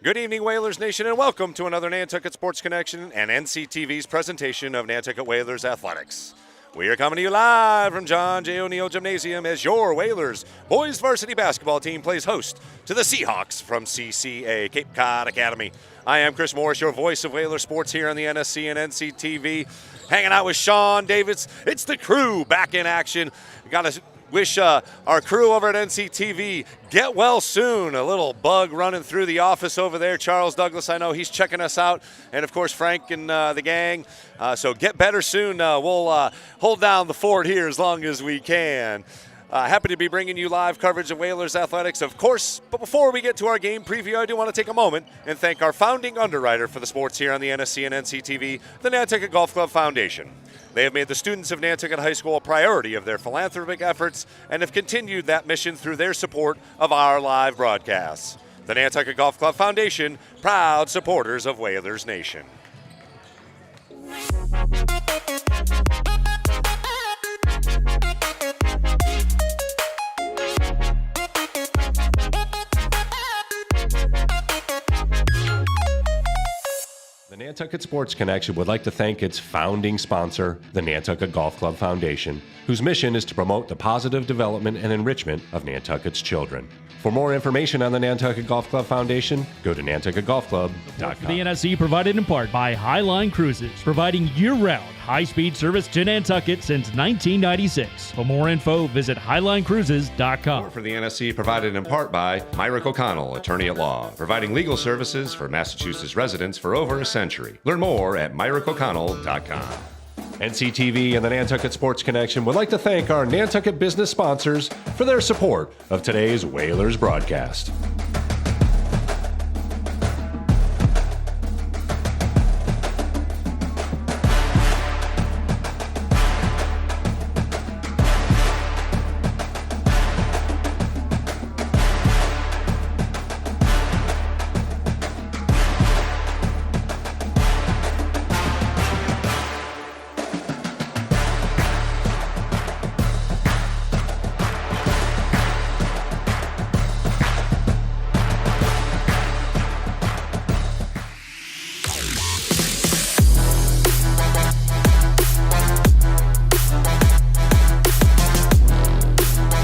Good evening, Whalers Nation, and welcome to another Nantucket Sports Connection and NCTV's presentation of Nantucket Whalers Athletics. We are coming to you live from John J. O'Neill Gymnasium as your Whalers Boys Varsity Basketball team plays host to the Seahawks from CCA, Cape Cod Academy. I am Chris Morris, your voice of Whaler sports here on the NSC and NCTV. Hanging out with Sean Davids. It's the crew back in action. Got to wish our crew over at NCTV get well soon. A little bug running through the office over there. Charles Douglas, I know he's checking us out. And, of course, Frank and the gang. So get better soon. We'll hold down the fort here as long as we can. Happy to be bringing you live coverage of Whalers Athletics, of course. But before we get to our game preview, I do want to take a moment and thank our founding underwriter for the sports here on the NSC and NCTV, the Nantucket Golf Club Foundation. They have made the students of Nantucket High School a priority of their philanthropic efforts and have continued that mission through their support of our live broadcasts. The Nantucket Golf Club Foundation, proud supporters of Whalers Nation. The Nantucket Sports Connection would like to thank its founding sponsor, the Nantucket Golf Club Foundation, whose mission is to promote the positive development and enrichment of Nantucket's children. For more information on the Nantucket Golf Club Foundation, go to nantucketgolfclub.com. The NSC provided in part by Highline Cruises, providing year-round high-speed service to Nantucket since 1996. For more info, visit highlinecruises.com. For the NSC provided in part by Myrick O'Connell, attorney at law, providing legal services for Massachusetts residents for over a century. Learn more at myrickoconnell.com. NCTV and the Nantucket Sports Connection would like to thank our Nantucket business sponsors for their support of today's Whalers broadcast.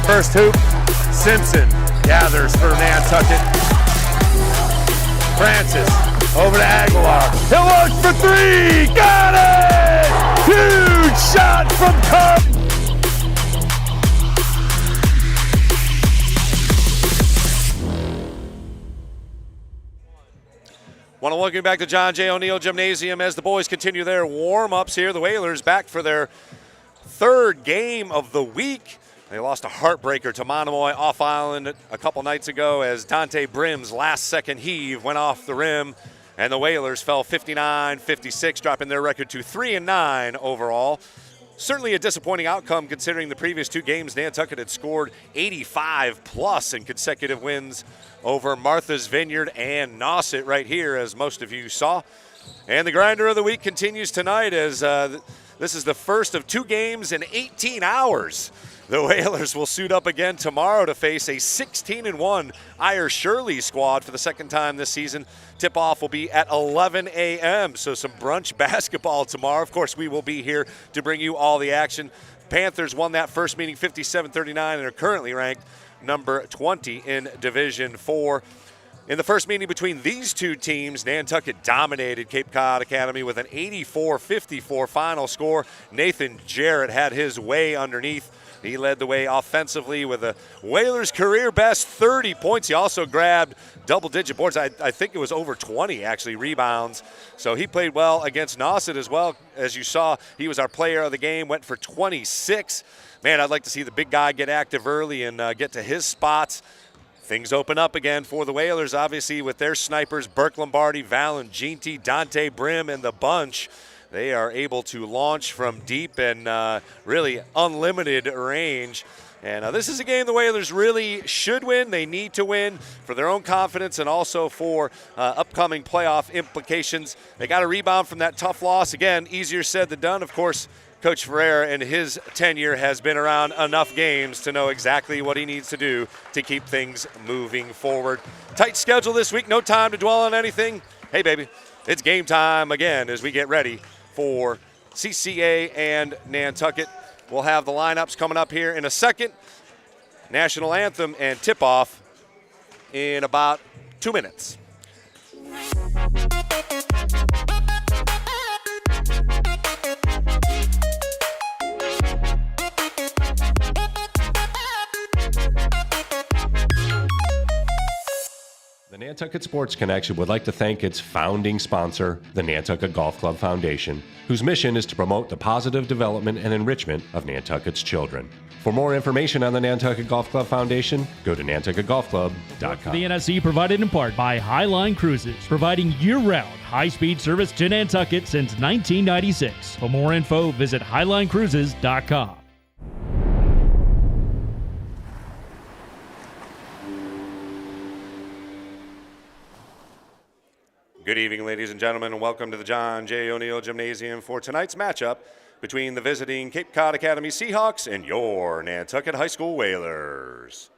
First hoop, Simpson gathers for Nantucket. Francis over to Aguilar. He'll look for three. Got it! Huge shot from Cup. Want to welcome you back to John J. O'Neill Gymnasium as the boys continue their warm-ups here. The Whalers back for their third game of the week. They lost a heartbreaker to Monomoy off island a couple nights ago as Dante Brim's last-second heave went off the rim, and the Whalers fell 59-56, dropping their record to 3-9 overall. Certainly a disappointing outcome considering the previous two games Nantucket had scored 85+ in consecutive wins over Martha's Vineyard and Nauset right here, as most of you saw. And the grinder of the week continues tonight as this is the first of two games in 18 hours. The Whalers will suit up again tomorrow to face a 16-1 Ire Shirley squad for the second time this season. Tip-off will be at 11 a.m., so some brunch basketball tomorrow. Of course, we will be here to bring you all the action. Panthers won that first meeting 57-39 and are currently ranked number 20 in Division 4. In the first meeting between these two teams, Nantucket dominated Cape Cod Academy with an 84-54 final score. Nathan Jarrett had his way underneath. He led the way offensively with a Whalers career best 30 points. He also grabbed double-digit boards. I think it was over 20, actually, rebounds. So he played well against Nauset as well. As you saw, he was our player of the game, went for 26. Man, I'd like to see the big guy get active early and get to his spots. Things open up again for the Whalers, obviously, with their snipers, Burke Lombardi, Valenginti, Dante Brim, and the bunch. They are able to launch from deep and really unlimited range. And this is a game the Whalers really should win. They need to win for their own confidence and also for upcoming playoff implications. They got a rebound from that tough loss. Again, easier said than done. Of course, Coach Ferrer in his tenure has been around enough games to know exactly what he needs to do to keep things moving forward. Tight schedule this week, no time to dwell on anything. Hey, baby, it's game time again as we get ready for CCA and Nantucket. We'll have the lineups coming up here in a second. National anthem and tip-off in about 2 minutes. The Nantucket Sports Connection would like to thank its founding sponsor, the Nantucket Golf Club Foundation, whose mission is to promote the positive development and enrichment of Nantucket's children. For more information on the Nantucket Golf Club Foundation, go to nantucketgolfclub.com. The NSC provided in part by Highline Cruises, providing year-round high-speed service to Nantucket since 1996. For more info, visit highlinecruises.com. Good evening, ladies and gentlemen, and welcome to the John J. O'Neill Gymnasium for tonight's matchup between the visiting Cape Cod Academy Seahawks and your Nantucket High School Whalers.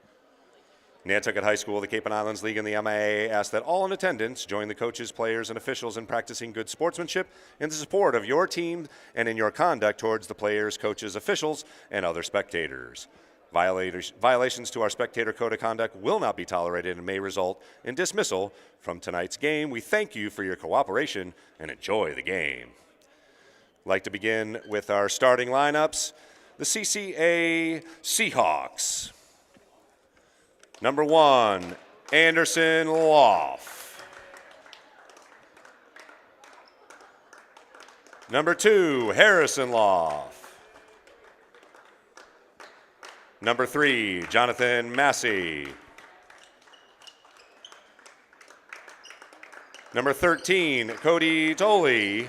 Nantucket High School, the Cape and Islands League, and the MIAA ask that all in attendance join the coaches, players, and officials in practicing good sportsmanship in the support of your team and in your conduct towards the players, coaches, officials, and other spectators. Violations to our spectator code of conduct will not be tolerated and may result in dismissal from tonight's game. We thank you for your cooperation and enjoy the game. I'd like to begin with our starting lineups. The CCA Seahawks. Number 1, Anderson Loff. Number 2, Harrison Loff. Number 3, Jonathan Massey. Number 13, Cody Tolley.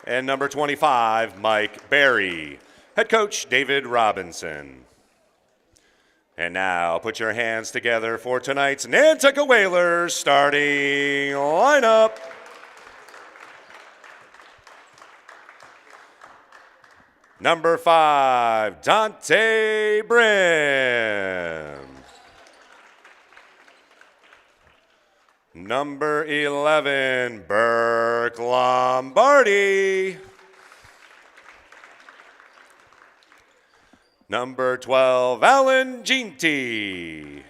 And number 25, Mike Berry. Head coach, David Robinson. And now put your hands together for tonight's Nantucket Whalers starting lineup. Number 5, Dante Brim. Number 11, Burke Lombardi. Number 12, Alan Ginty.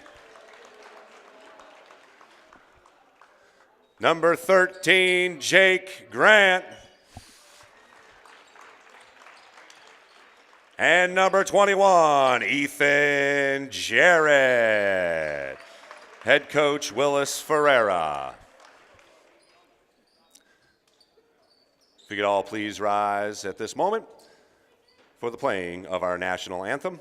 Number 13, Jake Grant. And number 21, Ethan Jarrett. Head coach, Willis Ferreira. If we could all please rise at this moment for the playing of our national anthem.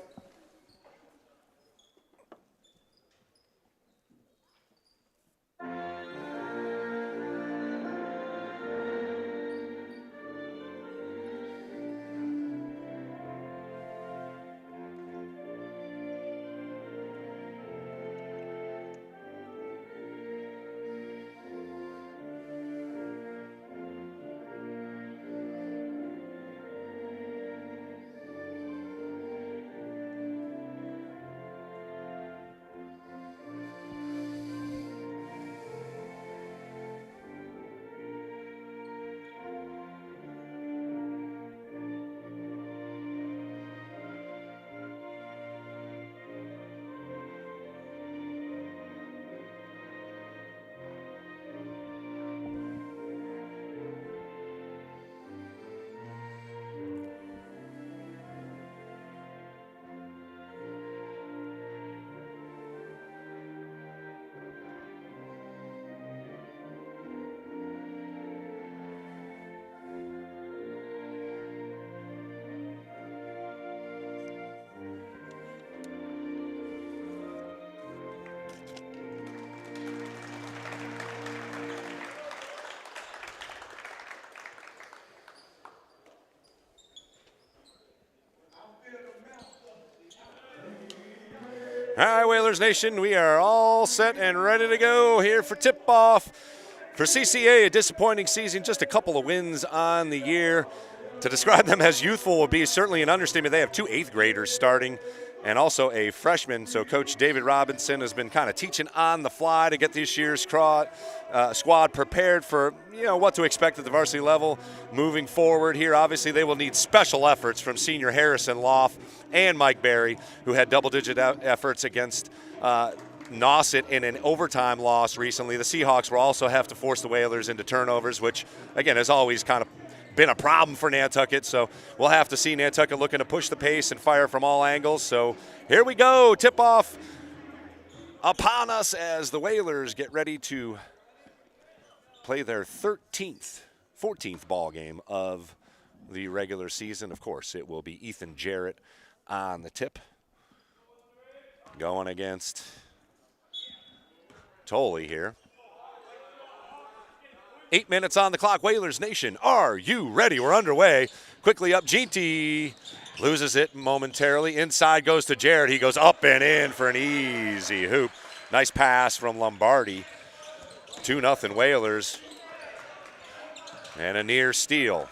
All right, Whalers Nation, we are all set and ready to go here for tip-off. For CCA, a disappointing season, just a couple of wins on the year. To describe them as youthful would be certainly an understatement. They have 2 8th graders starting and also a freshman. So Coach David Robinson has been kind of teaching on the fly to get this year's squad prepared for what to expect at the varsity level moving forward here. Obviously, they will need special efforts from senior Harrison Loff and Mike Barry, who had double-digit efforts against Nauset in an overtime loss recently. The Seahawks will also have to force the Whalers into turnovers, which, again, has always kind of been a problem for Nantucket. So we'll have to see Nantucket looking to push the pace and fire from all angles. So here we go. Tip-off upon us as the Whalers get ready to play their 14th ball game of the regular season. Of course, it will be Ethan Jarrett on the tip, going against Tolley here. 8 minutes on the clock. Whalers Nation, are you ready? We're underway. Quickly up, Ginty loses it momentarily. Inside goes to Jarrett. He goes up and in for an easy hoop. Nice pass from Lombardi. 2-0 Whalers. And a near steal.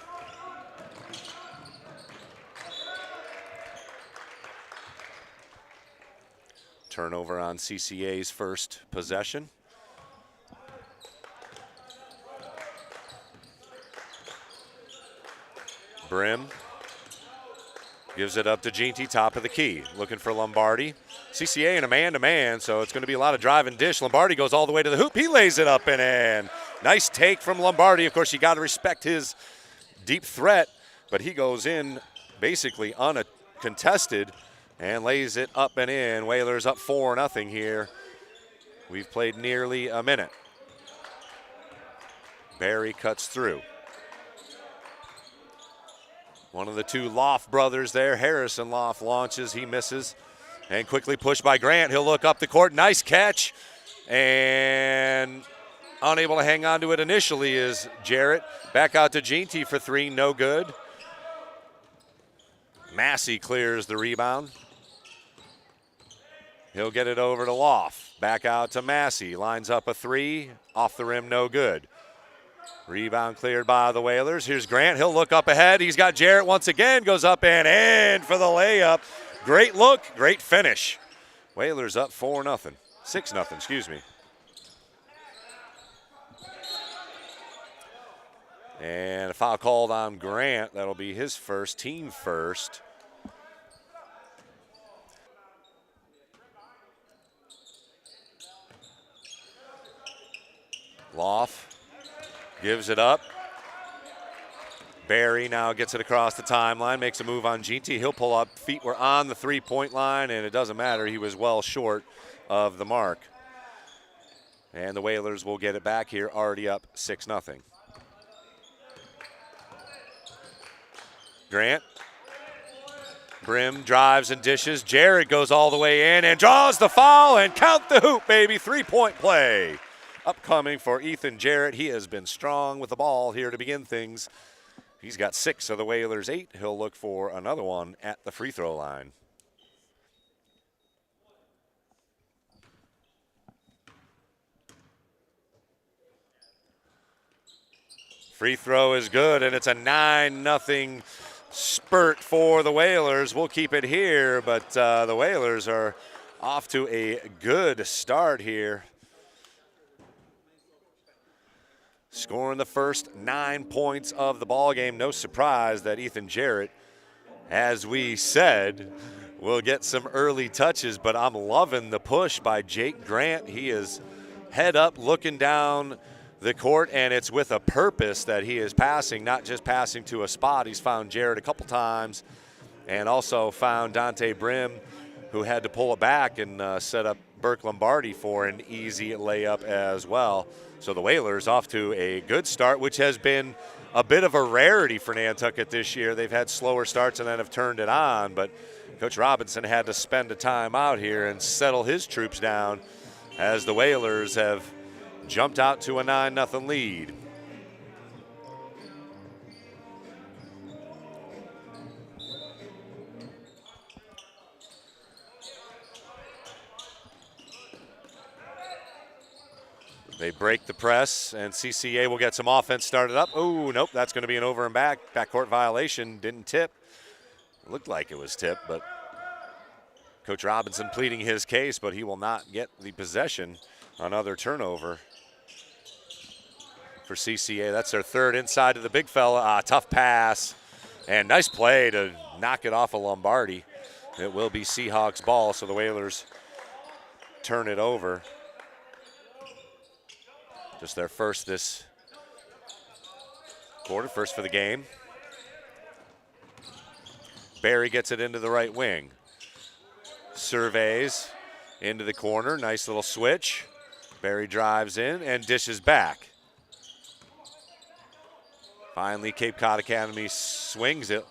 Turnover on CCA's first possession. Brim gives it up to Ginty, top of the key, looking for Lombardi. CCA in a man-to-man, so it's going to be a lot of drive and dish. Lombardi goes all the way to the hoop. He lays it up and in. Nice take from Lombardi. Of course, you got to respect his deep threat, but he goes in basically uncontested and lays it up and in. Whalers up 4-0 here. We've played nearly a minute. Barry cuts through. One of the 2 Loft brothers there, Harrison Loft, launches. He misses. And quickly pushed by Grant. He'll look up the court. Nice catch. And unable to hang on to it initially is Jarrett. Back out to Ginty for 3. No good. Massey clears the rebound. He'll get it over to Loft. Back out to Massey. Lines up a 3. Off the rim, no good. Rebound cleared by the Whalers. Here's Grant. He'll look up ahead. He's got Jarrett once again. Goes up and in for the layup. Great look, great finish. Whalers up 4-0. 6-0, excuse me. And a foul called on Grant. That'll be his first, team first. Loff gives it up. Barry now gets it across the timeline, makes a move on Ginty. He'll pull up. Feet were on the 3-point line, and it doesn't matter. He was well short of the mark. And the Whalers will get it back here, already up 6-0. Grant. Brim drives and dishes. Jarrett goes all the way in and draws the foul, and count the hoop, baby. 3-point play upcoming for Ethan Jarrett. He has been strong with the ball here to begin things. He's got 6 of the Whalers' 8. He'll look for another one at the free throw line. Free throw is good, and it's a 9-0 spurt for the Whalers. We'll keep it here, but the Whalers are off to a good start here. Scoring the first 9 points of the ball game. No surprise that Ethan Jarrett, as we said, will get some early touches, but I'm loving the push by Jake Grant. He is head up looking down the court, and it's with a purpose that he is passing, not just passing to a spot. He's found Jarrett a couple times and also found Dante Brim, who had to pull it back and set up Burke Lombardi for an easy layup as well. So the Whalers off to a good start, which has been a bit of a rarity for Nantucket this year. They've had slower starts and then have turned it on, but Coach Robinson had to spend a time out here and settle his troops down as the Whalers have jumped out to a 9-0 lead. They break the press, and CCA will get some offense started up. Oh, nope, that's going to be an over and backcourt violation. Didn't tip. Looked like it was tipped, but Coach Robinson pleading his case, but he will not get the possession. Another turnover for CCA. That's their third inside to the big fella. Tough pass, and nice play to knock it off of Lombardi. It will be Seahawks ball, so the Whalers turn it over. Just their first this quarter, first for the game. Barry gets it into the right wing. Surveys into the corner, nice little switch. Barry drives in and dishes back. Finally, Cape Cod Academy swings it.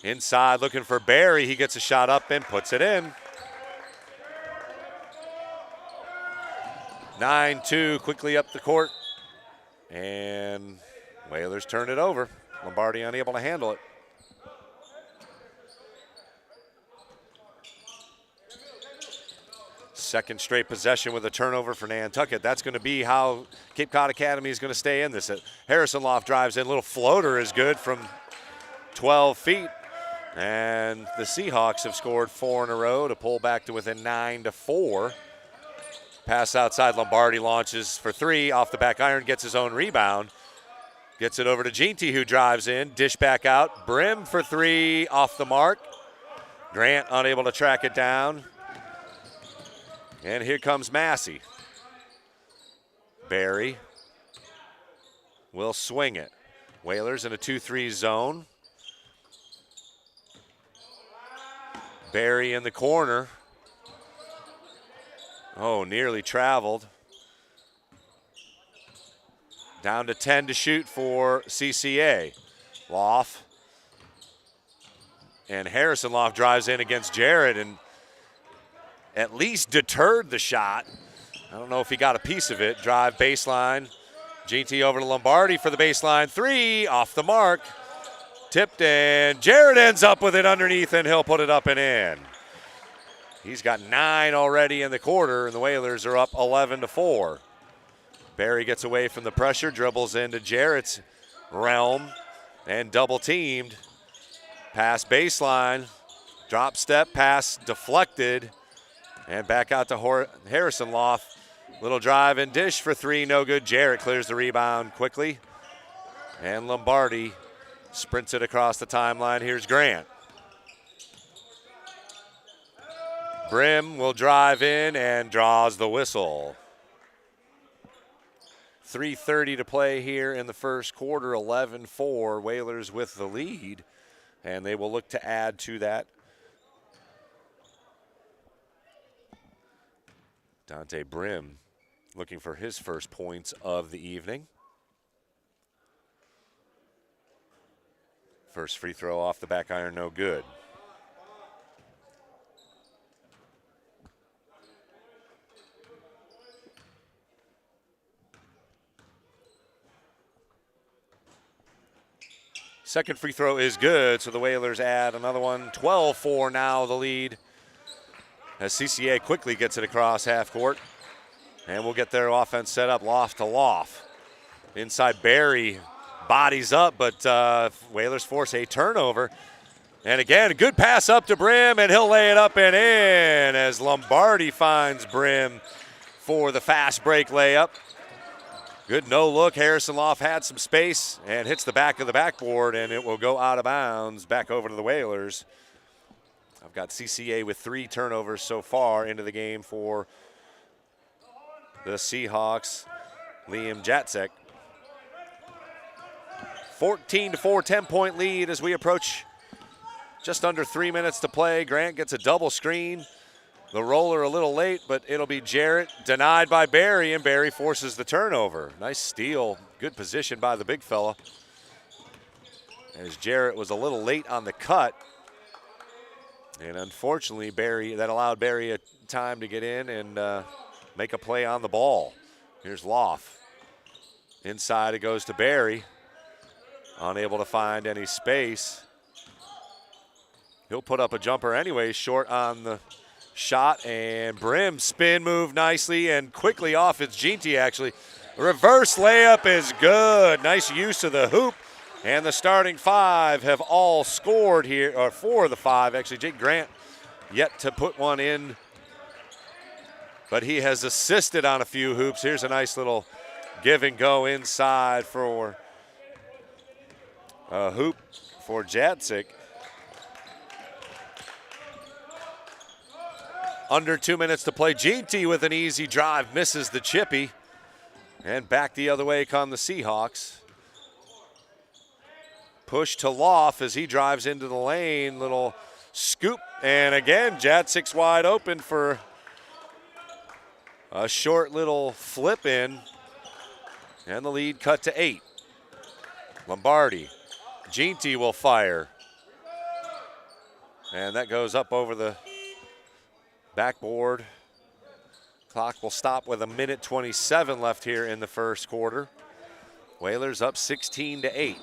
Inside looking for Barry. He gets a shot up and puts it in. 9-2 quickly up the court. And Whalers turn it over. Lombardi unable to handle it. Second straight possession with a turnover for Nantucket. That's going to be how Cape Cod Academy is going to stay in this. Harrison Loft drives in. Little floater is good from 12 feet. And the Seahawks have scored 4 in a row to pull back to within 9-4. Pass outside, Lombardi launches for 3. Off the back iron, gets his own rebound. Gets it over to Ginty, who drives in. Dish back out. Brim for 3, off the mark. Grant unable to track it down. And here comes Massey. Barry will swing it. Whalers in a 2-3 zone. Barry in the corner. Oh, nearly traveled. Down to 10 to shoot for CCA. Loft. And Harrison Loft drives in against Jarrett and at least deterred the shot. I don't know if he got a piece of it. Drive baseline. GT over to Lombardi for the baseline 3. Off the mark. Tipped, and Jarrett ends up with it underneath, and he'll put it up and in. He's got 9 already in the quarter, and the Whalers are up 11-4. Barry gets away from the pressure, dribbles into Jarrett's realm, and double teamed. Pass baseline, drop step, pass deflected, and back out to Harrison Loft. Little drive and dish for 3, no good. Jarrett clears the rebound quickly, and Lombardi sprints it across the timeline. Here's Grant. Brim will drive in and draws the whistle. 3:30 to play here in the first quarter, 11-4. Whalers with the lead, and they will look to add to that. Dante Brim looking for his first points of the evening. First free throw off the back iron, no good. Second free throw is good, so the Whalers add another one. 12-4 now the lead as CCA quickly gets it across half court. And we'll get their offense set up loft to loft. Inside Barry bodies up, but Whalers force a turnover. And again, a good pass up to Brim, and he'll lay it up and in as Lombardi finds Brim for the fast break layup. Good no look. Harrison Loft had some space and hits the back of the backboard, and it will go out of bounds back over to the Whalers. I've got CCA with 3 turnovers so far into the game for the Seahawks. Liam Jacek. 14-4, 10-point lead as we approach just under 3 minutes to play. Grant gets a double screen. The roller a little late, but it'll be Jarrett. Denied by Barry, and Barry forces the turnover. Nice steal. Good position by the big fella. As Jarrett was a little late on the cut. And unfortunately, that allowed Barry a time to get in and make a play on the ball. Here's Loft. Inside it goes to Barry. Unable to find any space. He'll put up a jumper anyway, short on the Shot and brim spin move nicely and quickly off. It's Ginty actually. Reverse layup is good. Nice use of the hoop. And the starting five have all scored here, or 4 of the 5 actually. Jake Grant yet to put one in, but he has assisted on a few hoops. Here's a nice little give and go inside for a hoop for Jadczyk. Under 2 minutes to play. Ginty with an easy drive, misses the chippy. And back the other way come the Seahawks. Push to Loff as he drives into the lane. Little scoop. And again, Jadzyk's wide open for a short little flip in. And the lead cut to 8. Lombardi. Ginty will fire. And that goes up over the backboard. Clock will stop with 1:27 left here in the first quarter. Whalers up 16-8.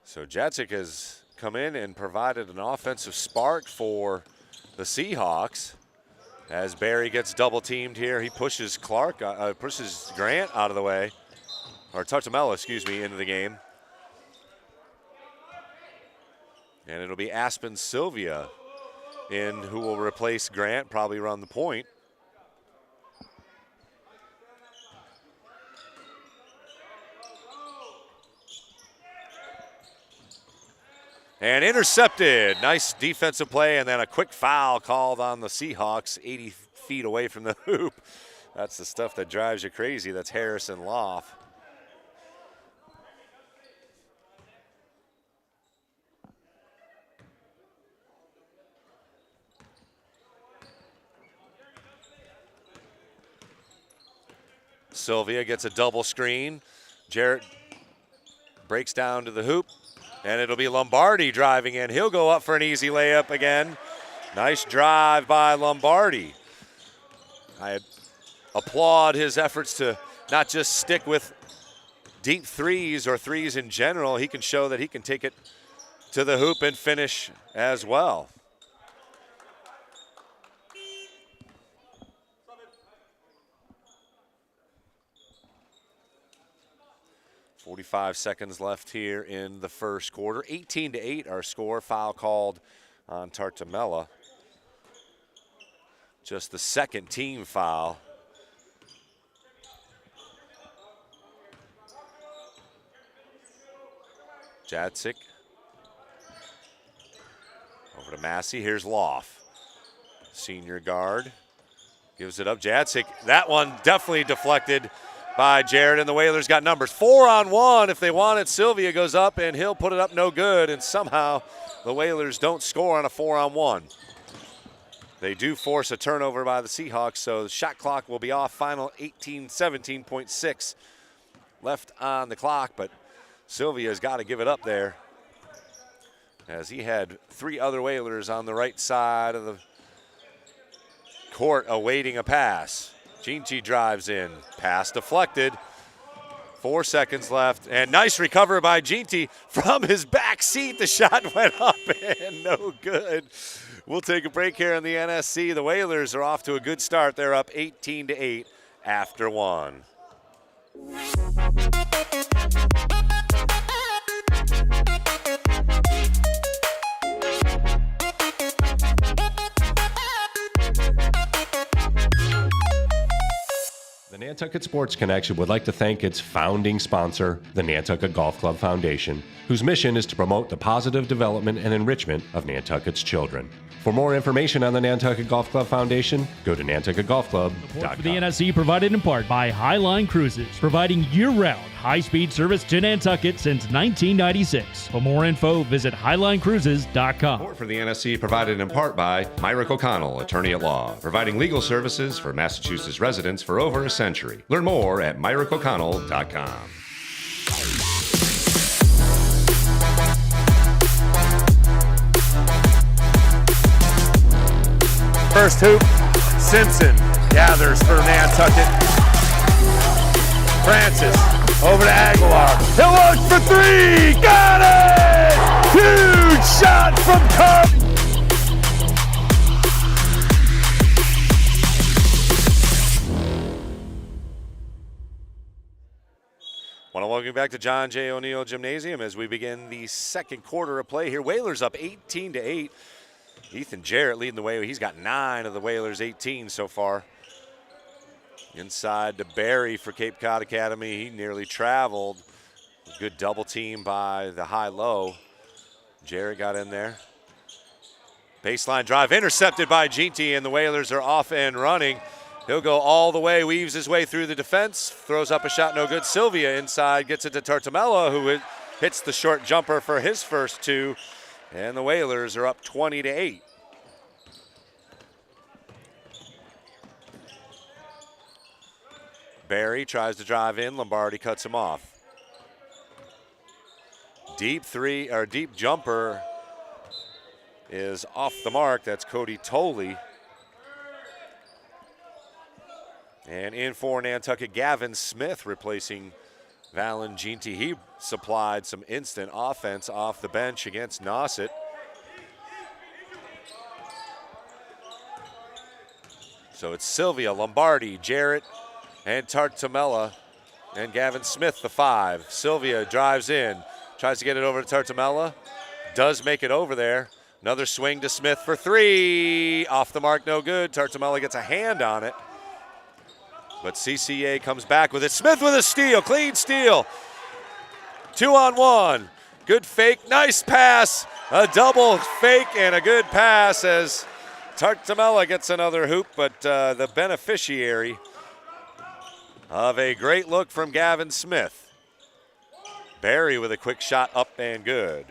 So Jadczyk has come in and provided an offensive spark for the Seahawks. As Barry gets double teamed here, he pushes pushes Grant out of the way, or Tartamella, excuse me, into the game. And it'll be Aspen Sylvia in who will replace Grant, probably run the point. And intercepted. Nice defensive play, and then a quick foul called on the Seahawks 80 feet away from the hoop. That's the stuff that drives you crazy. That's Harrison Loff. Sylvia gets a double screen. Jarrett breaks down to the hoop. And it'll be Lombardi driving in. He'll go up for an easy layup again. Nice drive by Lombardi. I applaud his efforts to not just stick with deep threes or threes in general. He can show that he can take it to the hoop and finish as well. .45 seconds left here in the first quarter. 18-8 our score. Foul called on Tartamella. Just the second team foul. Jadczyk. Over to Massey. Here's Loff. Senior guard. Gives it up. Jadczyk. That one definitely deflected by Jarrett, and the Whalers got numbers. 4-on-1 if they want it. Sylvia goes up, and he'll put it up no good, and somehow the Whalers don't score on a 4-on-1. They do force a turnover by the Seahawks, so the shot clock will be off. Final 17.6 left on the clock, but Sylvia's got to give it up there, as he had 3 other Whalers on the right side of the court awaiting a pass. Ginty drives in, pass deflected. 4 seconds left, and nice recovery by Ginty from his back seat. The shot went up and no good. We'll take a break here in the NSC. The Whalers are off to a good start. They're up 18-8 after 1. The Nantucket Sports Connection would like to thank its founding sponsor, the Nantucket Golf Club Foundation, whose mission is to promote the positive development and enrichment of Nantucket's children. For more information on the Nantucket Golf Club Foundation, go to nantucketgolfclub.com. Support for the NSC provided in part by Highline Cruises, providing year-round high-speed service to Nantucket since 1996. For more info, visit highlinecruises.com. Support for the NSC provided in part by Myrick O'Connell, attorney at law, providing legal services for Massachusetts residents for over a century. Learn more at myrickoconnell.com. First hoop, Simpson. gathers for Nantucket. Francis over to Aguilar. He'll look for three. Got it! Huge shot from Cup. Want to welcome you back to John J. O'Neill Gymnasium as we begin the second quarter of play here. Whalers up 18-8. Ethan Jarrett leading the way. He's got 9 of the Whalers' 18 so far. Inside to Barry for Cape Cod Academy. He nearly traveled. Good double team by the high-low. Jarrett got in there. Baseline drive intercepted by Ginty, and the Whalers are off and running. He'll go all the way, weaves his way through the defense, throws up a shot, no good. Sylvia inside gets it to Tartamella, who hits the short jumper for his first 2, and the Whalers are up 20-8. Barry tries to drive in, Lombardi cuts him off. Deep jumper is off the mark. That's Cody Tolley. And in for Nantucket, Gavin Smith replacing Valen Ginty. He supplied some instant offense off the bench against Nauset. So it's Sylvia, Lombardi, Jarrett, and Tartamella, and Gavin Smith, the 5. Sylvia drives in, tries to get it over to Tartamella, does make it over there. Another swing to Smith for 3. Off the mark, no good. Tartamella gets a hand on it. But CCA comes back with it. Smith with a steal, clean steal. 2-on-1. Good fake, nice pass. A double fake and a good pass as Tartamella gets another hoop, but the beneficiary of a great look from Gavin Smith. Barry with a quick shot up and good.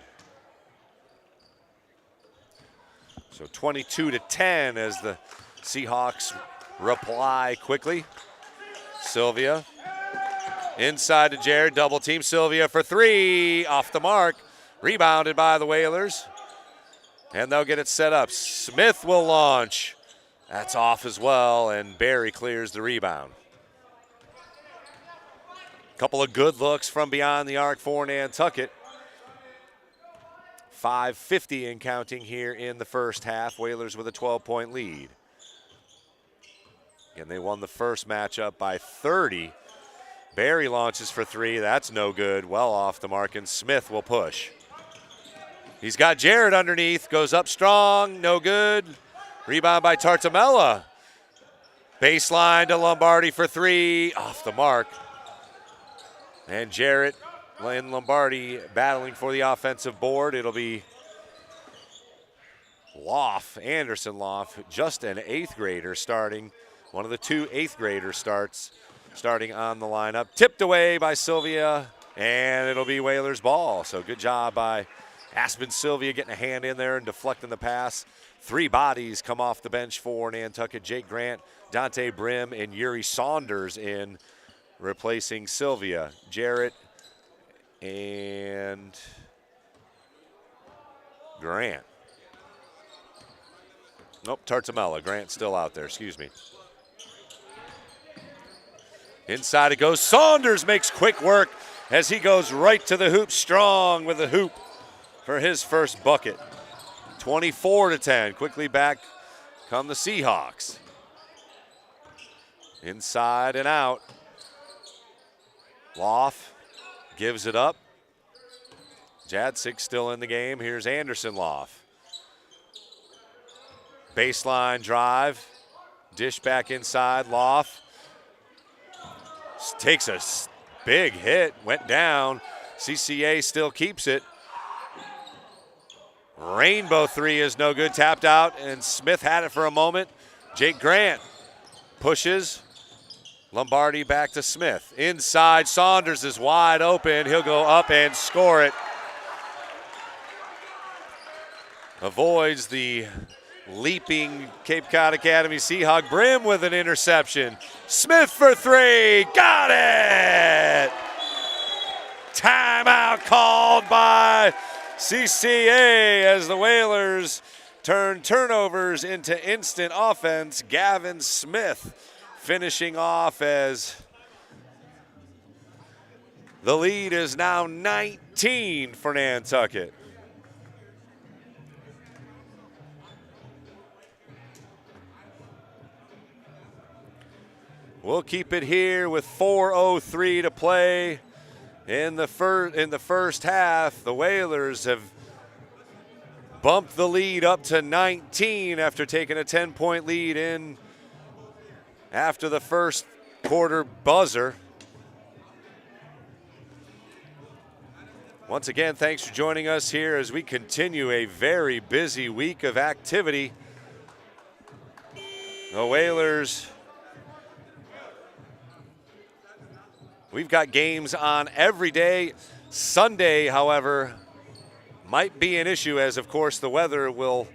So 22-10 as the Seahawks reply quickly. Sylvia inside to Jared, double team. Sylvia for 3, off the mark. Rebounded by the Whalers. And they'll get it set up. Smith will launch. That's off as well, and Barry clears the rebound. Couple of good looks from beyond the arc for Nantucket. 5:50 and counting here in the first half. Whalers with a 12-point lead. And they won the first matchup by 30. Barry launches for 3. That's no good. Well off the mark, and Smith will push. He's got Jarrett underneath. Goes up strong. No good. Rebound by Tartamella. Baseline to Lombardi for 3. Off the mark. And Jarrett and Lombardi battling for the offensive board. It'll be Anderson Loff, just an 8th grader starting. One of the 2 8th graders starting on the lineup. Tipped away by Sylvia, and it'll be Whalers ball. So good job by Aspen Sylvia getting a hand in there and deflecting the pass. 3 bodies come off the bench for Nantucket. Jake Grant, Dante Brim, and Yuri Saunders in replacing Sylvia. Jarrett and Grant. Nope, Tartamella. Grant's still out there, excuse me. Inside it goes. Saunders makes quick work as he goes right to the hoop, strong with the hoop for his first bucket. 24-10. Quickly back come the Seahawks. Inside and out. Loff gives it up. Jadzik still in the game. Here's Anderson Loff. Baseline drive. Dish back inside. Loff takes a big hit. Went down. CCA still keeps it. Rainbow 3 is no good. Tapped out, and Smith had it for a moment. Jake Grant pushes. Lombardi back to Smith. Inside, Saunders is wide open. He'll go up and score it. Avoids the leaping Cape Cod Academy Seahawk. Brim with an interception. Smith for 3. Got it! Timeout called by CCA as the Whalers turn turnovers into instant offense. Gavin Smith finishing off as the lead is now 19 for Nantucket. We'll keep it here with 4:03 to play in the first half. The Whalers have bumped the lead up to 19 after taking a 10-point lead in after the first quarter buzzer. Once again, thanks for joining us here as we continue a very busy week of activity. The Whalers, we've got games on every day. Sunday, however, might be an issue as, of course, the weather will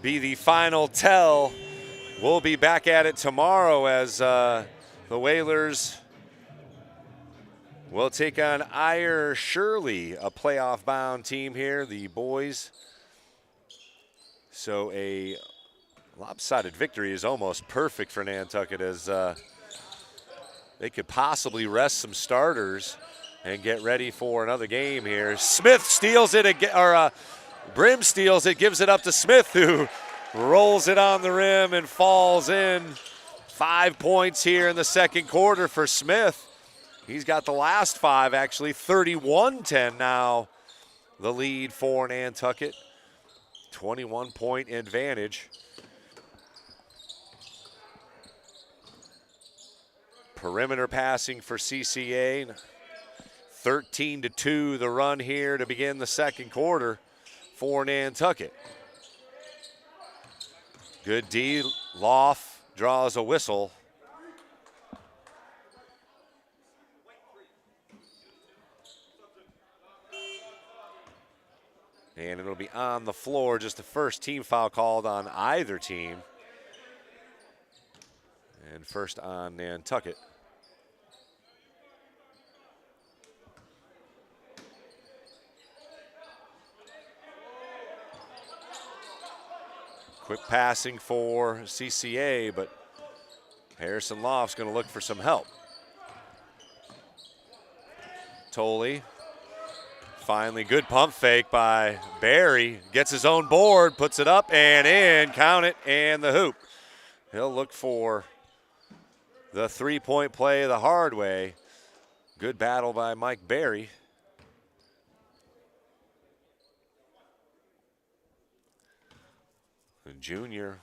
be the final tell. We'll be back at it tomorrow as the Whalers will take on Eyre Shirley, a playoff-bound team here, the boys. So a lopsided victory is almost perfect for Nantucket as they could possibly rest some starters and get ready for another game here. Smith steals it again, or Brim steals it, gives it up to Smith, who rolls it on the rim and falls in. 5 points here in the second quarter for Smith. He's got the last 5, actually. 31-10 now, the lead for Nantucket. 21-point advantage. Perimeter passing for CCA. 13-2 the run here to begin the second quarter for Nantucket. Good D. Loff draws a whistle. And it'll be on the floor, just the first team foul called on either team. And first on Nantucket. Quick passing for CCA, but Harrison Loft's going to look for some help. Tolley. Finally, good pump fake by Barry. Gets his own board, puts it up and in, count it, and the hoop. He'll look for the three-point play the hard way. Good battle by Mike Barry. The junior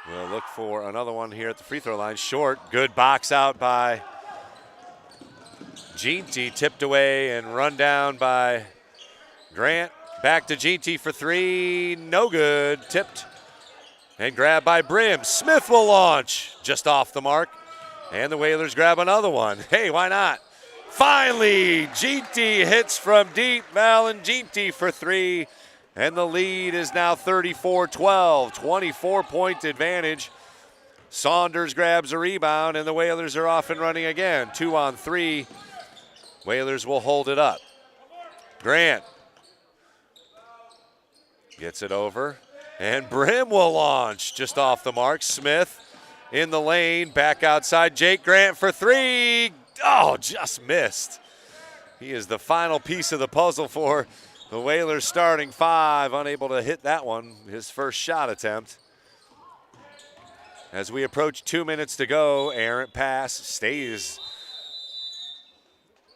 will look for another one here at the free throw line. Short, good box out by Ginty, tipped away and run down by Grant. Back to Ginty for three, no good, tipped and grabbed by Brim. Smith will launch, just off the mark, and the Whalers grab another one. Hey, why not? Finally, Ginty hits from deep. Malin Ginty for three, and the lead is now 34-12, 24-point advantage. Saunders grabs a rebound, and the Whalers are off and running again. 2-on-3. Whalers will hold it up. Grant gets it over, and Brim will launch just off the mark. Smith in the lane, back outside. Jake Grant for three. Oh, just missed. He is the final piece of the puzzle for the Whalers starting five. Unable to hit that one, his first shot attempt. As we approach 2 minutes to go, errant pass stays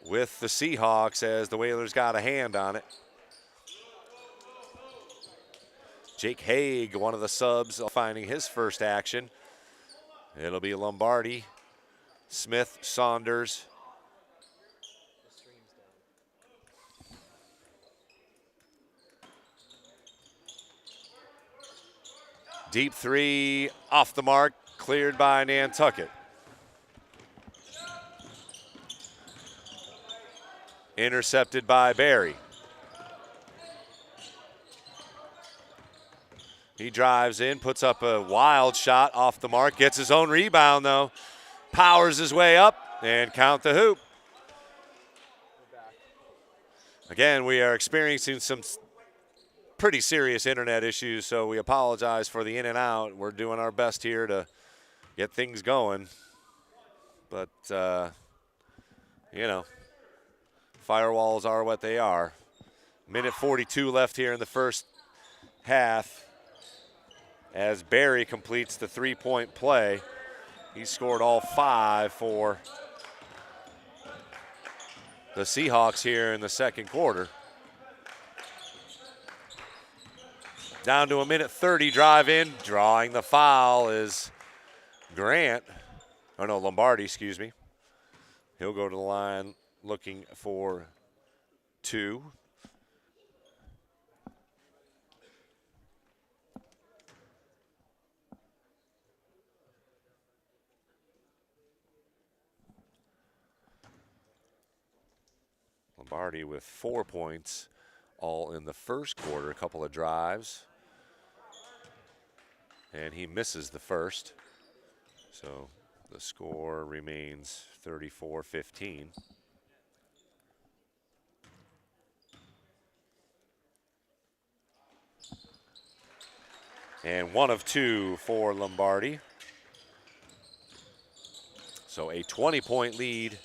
with the Seahawks as the Whalers got a hand on it. Jake Haig, one of the subs, finding his first action. It'll be Lombardi, Smith, Saunders. Deep three, off the mark, cleared by Nantucket. Intercepted by Barry. He drives in, puts up a wild shot off the mark, gets his own rebound though. Powers his way up and count the hoop. Again, we are experiencing some pretty serious internet issues, so we apologize for the in and out. We're doing our best here to get things going. But, you know, firewalls are what they are. Minute 42 left here in the first half as Barry completes the three-point play. He scored all 5 for the Seahawks here in the second quarter. Down to a minute 30, drive in, drawing the foul is Lombardi, excuse me. He'll go to the line looking for 2. Lombardi with 4 points, all in the first quarter, a couple of drives. And he misses the first. So the score remains 34-15. And 1 of 2 for Lombardi. So a 20-point lead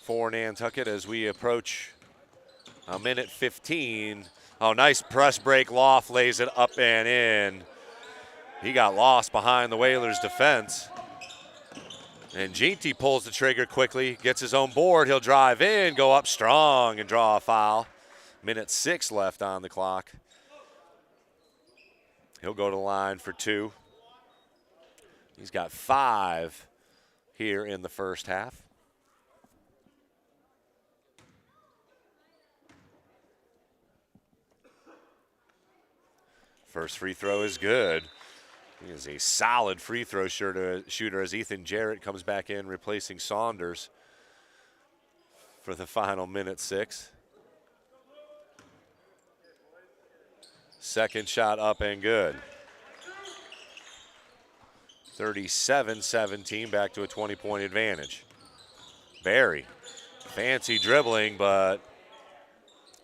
for Nantucket as we approach a minute 15. Oh, nice press break. Loft lays it up and in. He got lost behind the Whalers defense. And Ginty pulls the trigger quickly, gets his own board. He'll drive in, go up strong, and draw a foul. Minute 6 left on the clock. He'll go to the line for 2. He's got 5 here in the first half. First free throw is good. He is a solid free throw shooter as Ethan Jarrett comes back in, replacing Saunders for the final minute 6. Second shot up and good. 37-17, back to a 20-point advantage. Barry, fancy dribbling, but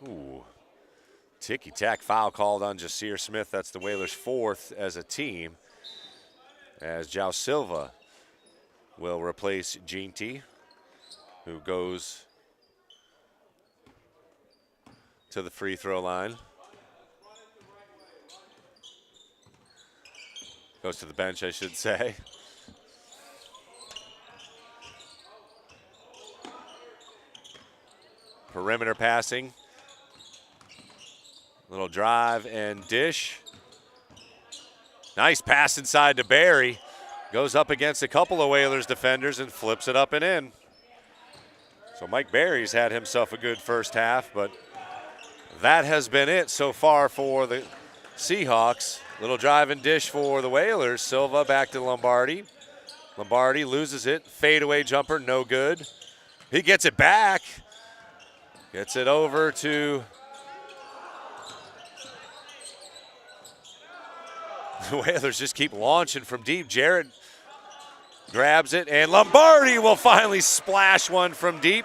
ooh. Ticky-tack foul called on Jasir Smith. That's the Whalers' 4th as a team. As João Silva will replace Ginty, who goes to the free throw line. Goes to the bench, I should say. Perimeter passing. Little drive and dish. Nice pass inside to Barry. Goes up against a couple of Whalers defenders and flips it up and in. So Mike Barry's had himself a good first half, but that has been it so far for the Seahawks. Little drive and dish for the Whalers. Silva back to Lombardi. Lombardi loses it. Fadeaway jumper, no good. He gets it back. Gets it over to the Whalers. Just keep launching from deep. Jarrett grabs it, and Lombardi will finally splash one from deep.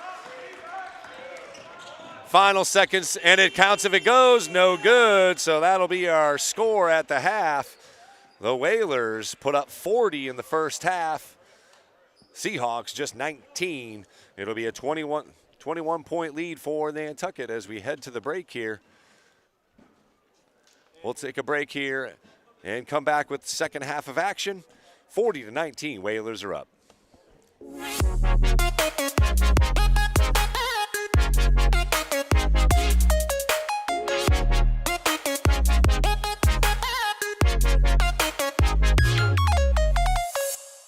Final seconds, and it counts if it goes. No good, so that'll be our score at the half. The Whalers put up 40 in the first half. Seahawks just 19. It'll be a 21-point lead for Nantucket as we head to the break here. We'll take a break here and come back with the second half of action. 40-19, Whalers are up.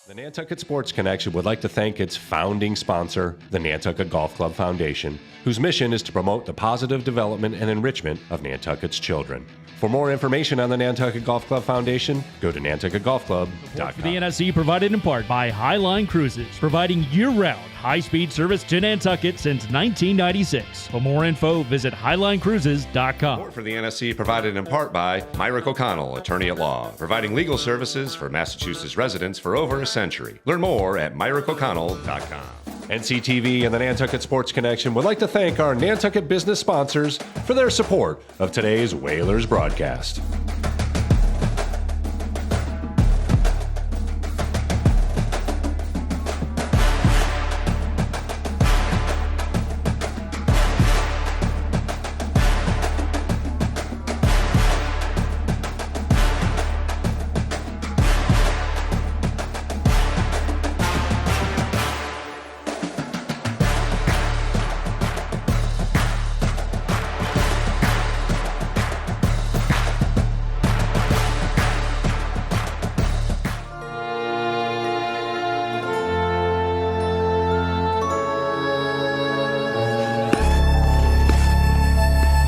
The Nantucket Sports Connection would like to thank its founding sponsor, the Nantucket Golf Club Foundation, whose mission is to promote the positive development and enrichment of Nantucket's children. For more information on the Nantucket Golf Club Foundation, go to nantucketgolfclub.com. The NSC provided in part by Highline Cruises, providing year-round high-speed service to Nantucket since 1996. For more info, visit highlinecruises.com. Support for the NSC provided in part by Myrick O'Connell, attorney at law, providing legal services for Massachusetts residents for over a century. Learn more at myrickoconnell.com. NCTV and the Nantucket Sports Connection would like to thank our Nantucket business sponsors for their support of today's Whalers broadcast.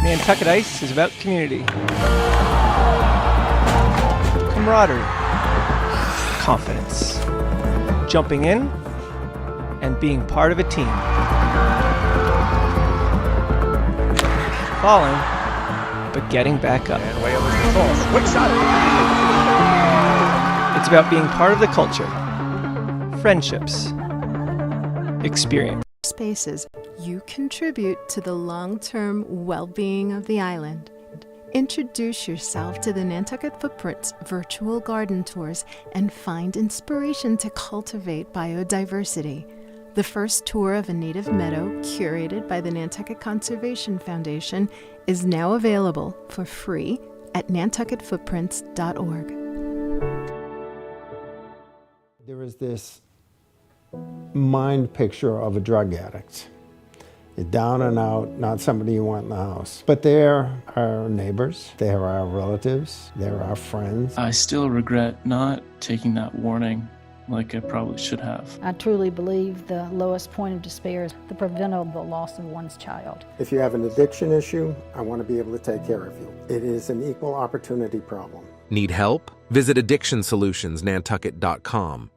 Nantucket Ice is about community, camaraderie, confidence, jumping in, and being part of a team. Falling, but getting back up. And Whalers control. Quick shot. It's about being part of the culture, friendships, experience. Spaces, you contribute to the long-term well-being of the island. Introduce yourself to the Nantucket Footprints virtual garden tours and find inspiration to cultivate biodiversity. The first tour of a native meadow, curated by the Nantucket Conservation Foundation, is now available for free at nantucketfootprints.org. There is this mind picture of a drug addict. You're down and out, not somebody you want in the house. But they're our neighbors, they're our relatives, they're our friends. I still regret not taking that warning like I probably should have. I truly believe the lowest point of despair is the preventable loss of one's child. If you have an addiction issue, I want to be able to take care of you. It is an equal opportunity problem. Need help? Visit addictionsolutionsnantucket.com.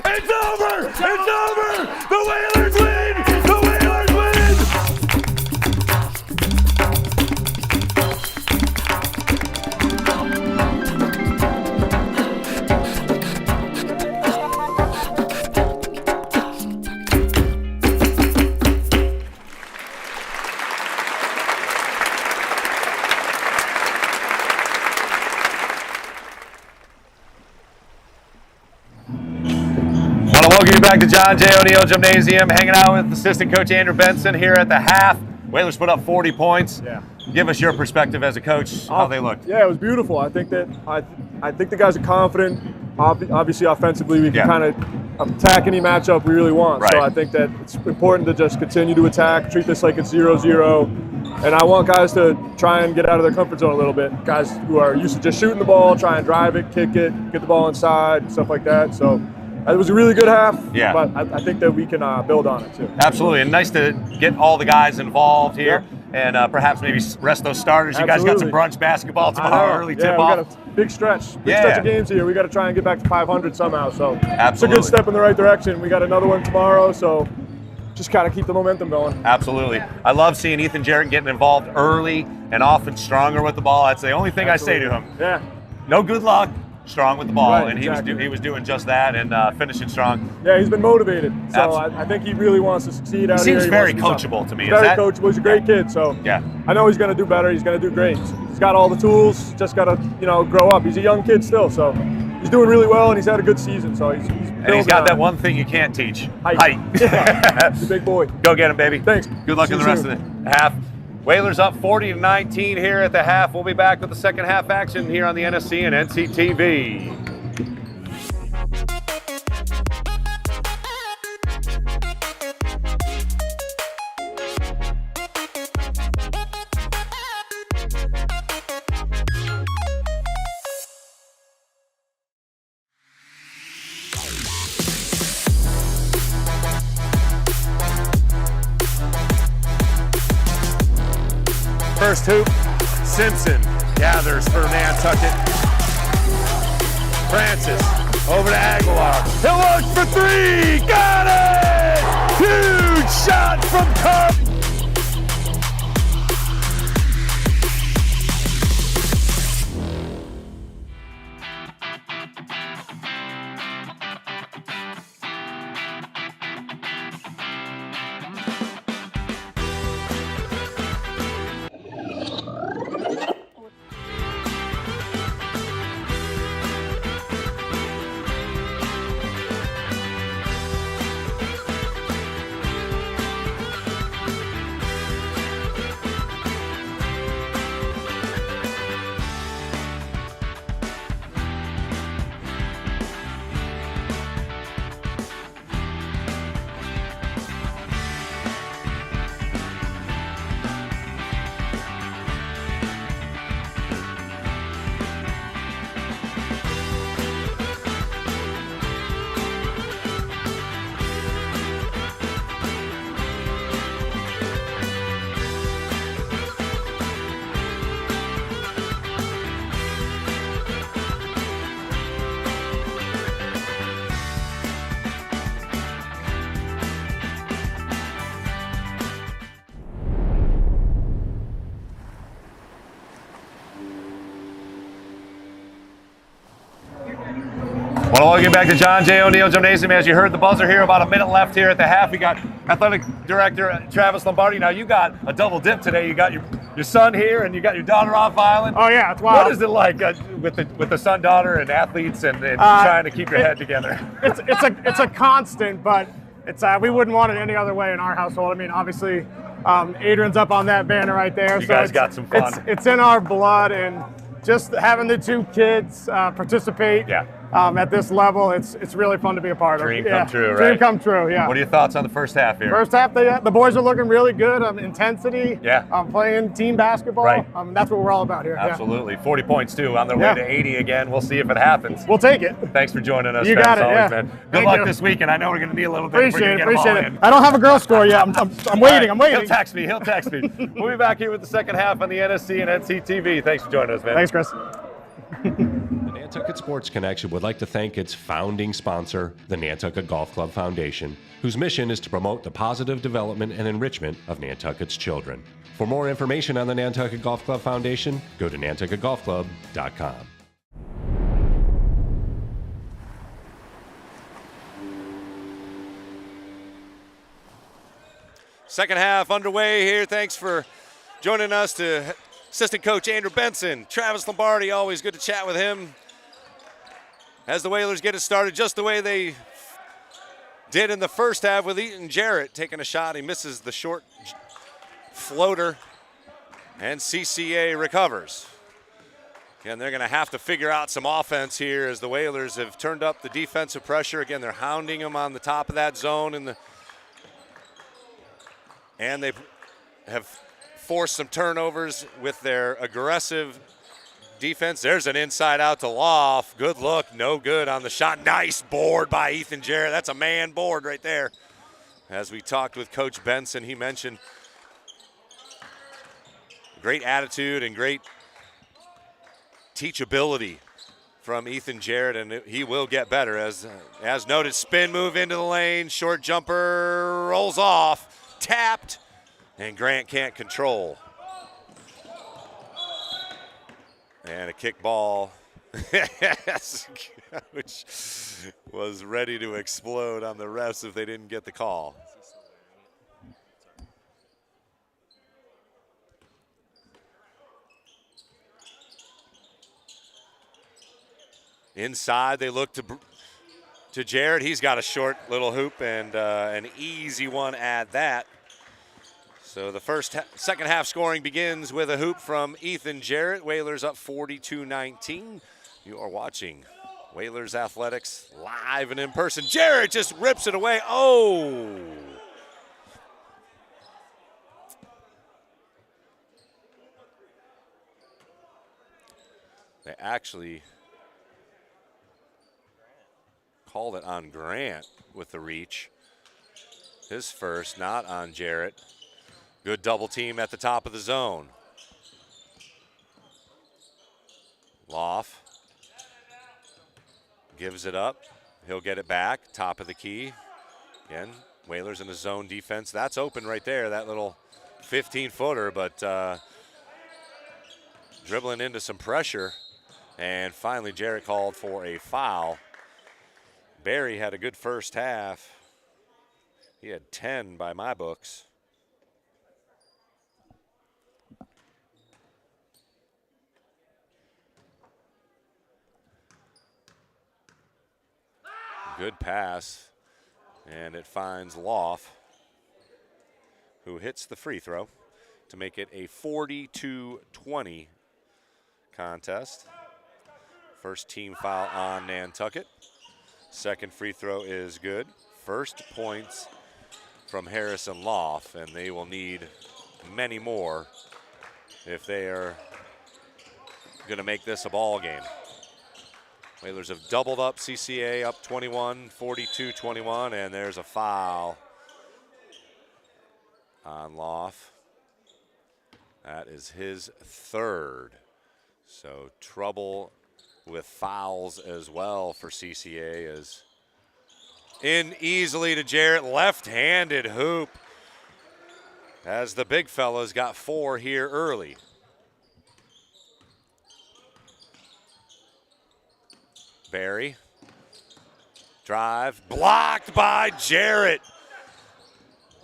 It's over! It's over! The Whalers win! The Whalers win! Welcome you back to John J. O'Neill Gymnasium, hanging out with assistant coach Andrew Benson here at the half. Whalers put up 40 points. Yeah. Give us your perspective as a coach, how they looked. Yeah, it was beautiful. I think the guys are confident. Obviously, offensively, we can kind of attack any matchup we really want. Right. So I think that it's important to just continue to attack, treat this like it's 0-0. And I want guys to try and get out of their comfort zone a little bit. Guys who are used to just shooting the ball, try and drive it, kick it, get the ball inside, stuff like that. So it was a really good half, but I think that we can build on it too. Absolutely, and nice to get all the guys involved here, and perhaps maybe rest those starters. You guys got some brunch basketball tomorrow, early tip-off. We got a big stretch of games here. We got to try and get back to 500 somehow, so Absolutely. It's a good step in the right direction. We got another one tomorrow, so just kind of keep the momentum going. Absolutely. I love seeing Ethan Jarrett getting involved early and often stronger with the ball. That's the only thing I say to him. Yeah. No good luck. strong with the ball, Right, and exactly. he was doing just that and finishing strong. Yeah, he's been motivated. So Absolutely. I think he really wants to succeed out He here. seems very coachable to me. He's very coachable. He's a great kid. So Yeah. I know he's going to do better. He's going to do great. He's got all the tools. Just got to grow up. He's a young kid still, so he's doing really well, and he's had a good season. So he's And he's got that one thing you can't teach. Height. He's a big boy. Go get him, baby. Thanks. Good luck See in the you rest soon. of the half. Whalers up 40-19 here at the half. We'll be back with the second half action here on the NSC and NCTV. First hoop, Simpson gathers for Nantucket. Francis over to Aguilar. He'll look for three. Got it! Huge shot from Cup. Well, welcome back to John J. O'Neill Gymnasium. As you heard the buzzer here, about a minute left here at the half. We got athletic director Travis Lombardi. Now you got a double dip today. You got your son here and you got your daughter off island. Oh yeah, it's wild. What is it like with the son, daughter, and athletes and trying to keep your head together? It's a constant, but we wouldn't want it any other way in our household. I mean, obviously, Adrian's up on that banner right there. You guys got some fun. It's in our blood, and just having the two kids participate. Yeah. At this level, it's really fun to be a part of. Dream come true, right? Dream come true, yeah. What are your thoughts on the first half here? First half, the boys are looking really good. Intensity. Yeah. Playing team basketball. Right. That's what we're all about here. Absolutely. 40 points, too, on their way to 80 again. We'll see if it happens. We'll take it. Thanks for joining us. You got it, always, yeah. man. Good Thank luck you. this weekend. I know we're going to need a little bit. Appreciate it. I don't have a girl score yet. I'm waiting. I'm waiting. He'll text me. We'll be back here with the second half on the NSC and NCTV. Thanks for joining us, man. Thanks, Chris. The Nantucket Sports Connection would like to thank its founding sponsor, the Nantucket Golf Club Foundation, whose mission is to promote the positive development and enrichment of Nantucket's children. For more information on the Nantucket Golf Club Foundation, go to nantucketgolfclub.com. Second half underway here. Thanks for joining us. To assistant coach Andrew Benson, Travis Lombardi, always good to chat with him. As the Whalers get it started just the way they did in the first half with Ethan Jarrett taking a shot. He misses the short floater, and CCA recovers. Again, they're going to have to figure out some offense here as the Whalers have turned up the defensive pressure. Again, they're hounding them on the top of that zone, and they have forced some turnovers with their aggressive defense. There's an inside out to Loft. Good look, no good on the shot. Nice board by Ethan Jarrett. That's a man board right there. As we talked with Coach Benson, he mentioned great attitude and great teachability from Ethan Jarrett, and he will get better. As noted, spin move into the lane, short jumper rolls off, tapped, and Grant can't control. And a kick ball Yes, which was ready to explode on the refs if they didn't get the call. Inside, they look to Jarrett. He's got a short little hoop and an easy one at that. So the second half scoring begins with a hoop from Ethan Jarrett. Whalers up 42-19. You are watching Whalers Athletics live and in person. Jarrett just rips it away. Oh! They actually called it on Grant with the reach. His first, not on Jarrett. Good double team at the top of the zone. Loff gives it up. He'll get it back, top of the key. Again, Whalers in the zone defense. That's open right there, that little 15-footer, but dribbling into some pressure. And finally, Jarrett called for a foul. Barry had a good first half. He had 10 by my books. Good pass, and it finds Loff, who hits the free throw to make it a 42-20 contest. First team foul on Nantucket. Second free throw is good. First points from Harrison Loff, and they will need many more if they are going to make this a ball game. Whalers have doubled up CCA, up 21, 42-21, and there's a foul on Loff. That is his third. So trouble with fouls as well for CCA, as in easily to Jarrett, left-handed hoop, as the big fellas got 4 here early. Barry, drive, blocked by Jarrett.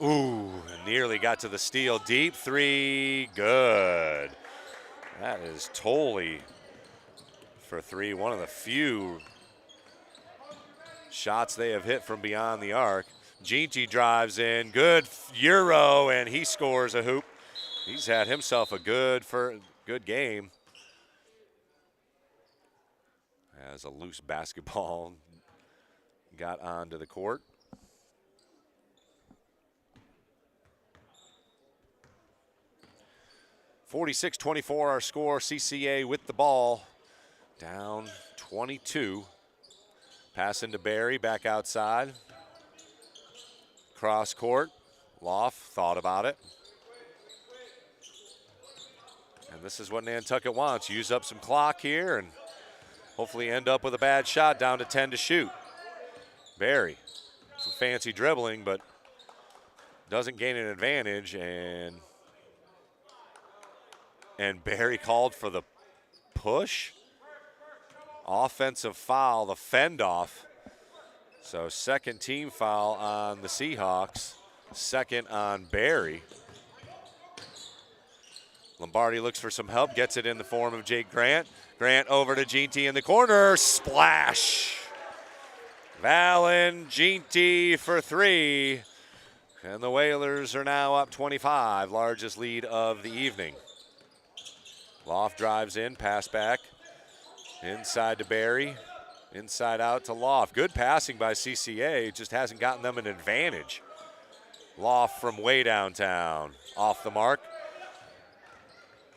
Ooh, nearly got to the steal. Deep three, good. That is totally for 3, one of the few shots they have hit from beyond the arc. Ginty drives in, good Euro, and he scores a hoop. He's had himself a good game. As a loose basketball got onto the court. (46-24) our score. CCA with the ball, down 22. Pass into Barry, back outside. Cross court. Loff thought about it. And this is what Nantucket wants. Use up some clock here and hopefully end up with a bad shot, down to 10 to shoot. Barry, some fancy dribbling, but doesn't gain an advantage, and Barry called for the push. Offensive foul, the fend off. So second team foul on the Seahawks, second on Barry. Lombardi looks for some help, gets it in the form of Jake Grant. Grant over to Ginty in the corner, splash. Valen Ginty for 3. And the Whalers are now up 25, largest lead of the evening. Loft drives in, pass back. Inside to Barry, inside out to Loft. Good passing by CCA, just hasn't gotten them an advantage. Loft from way downtown, off the mark.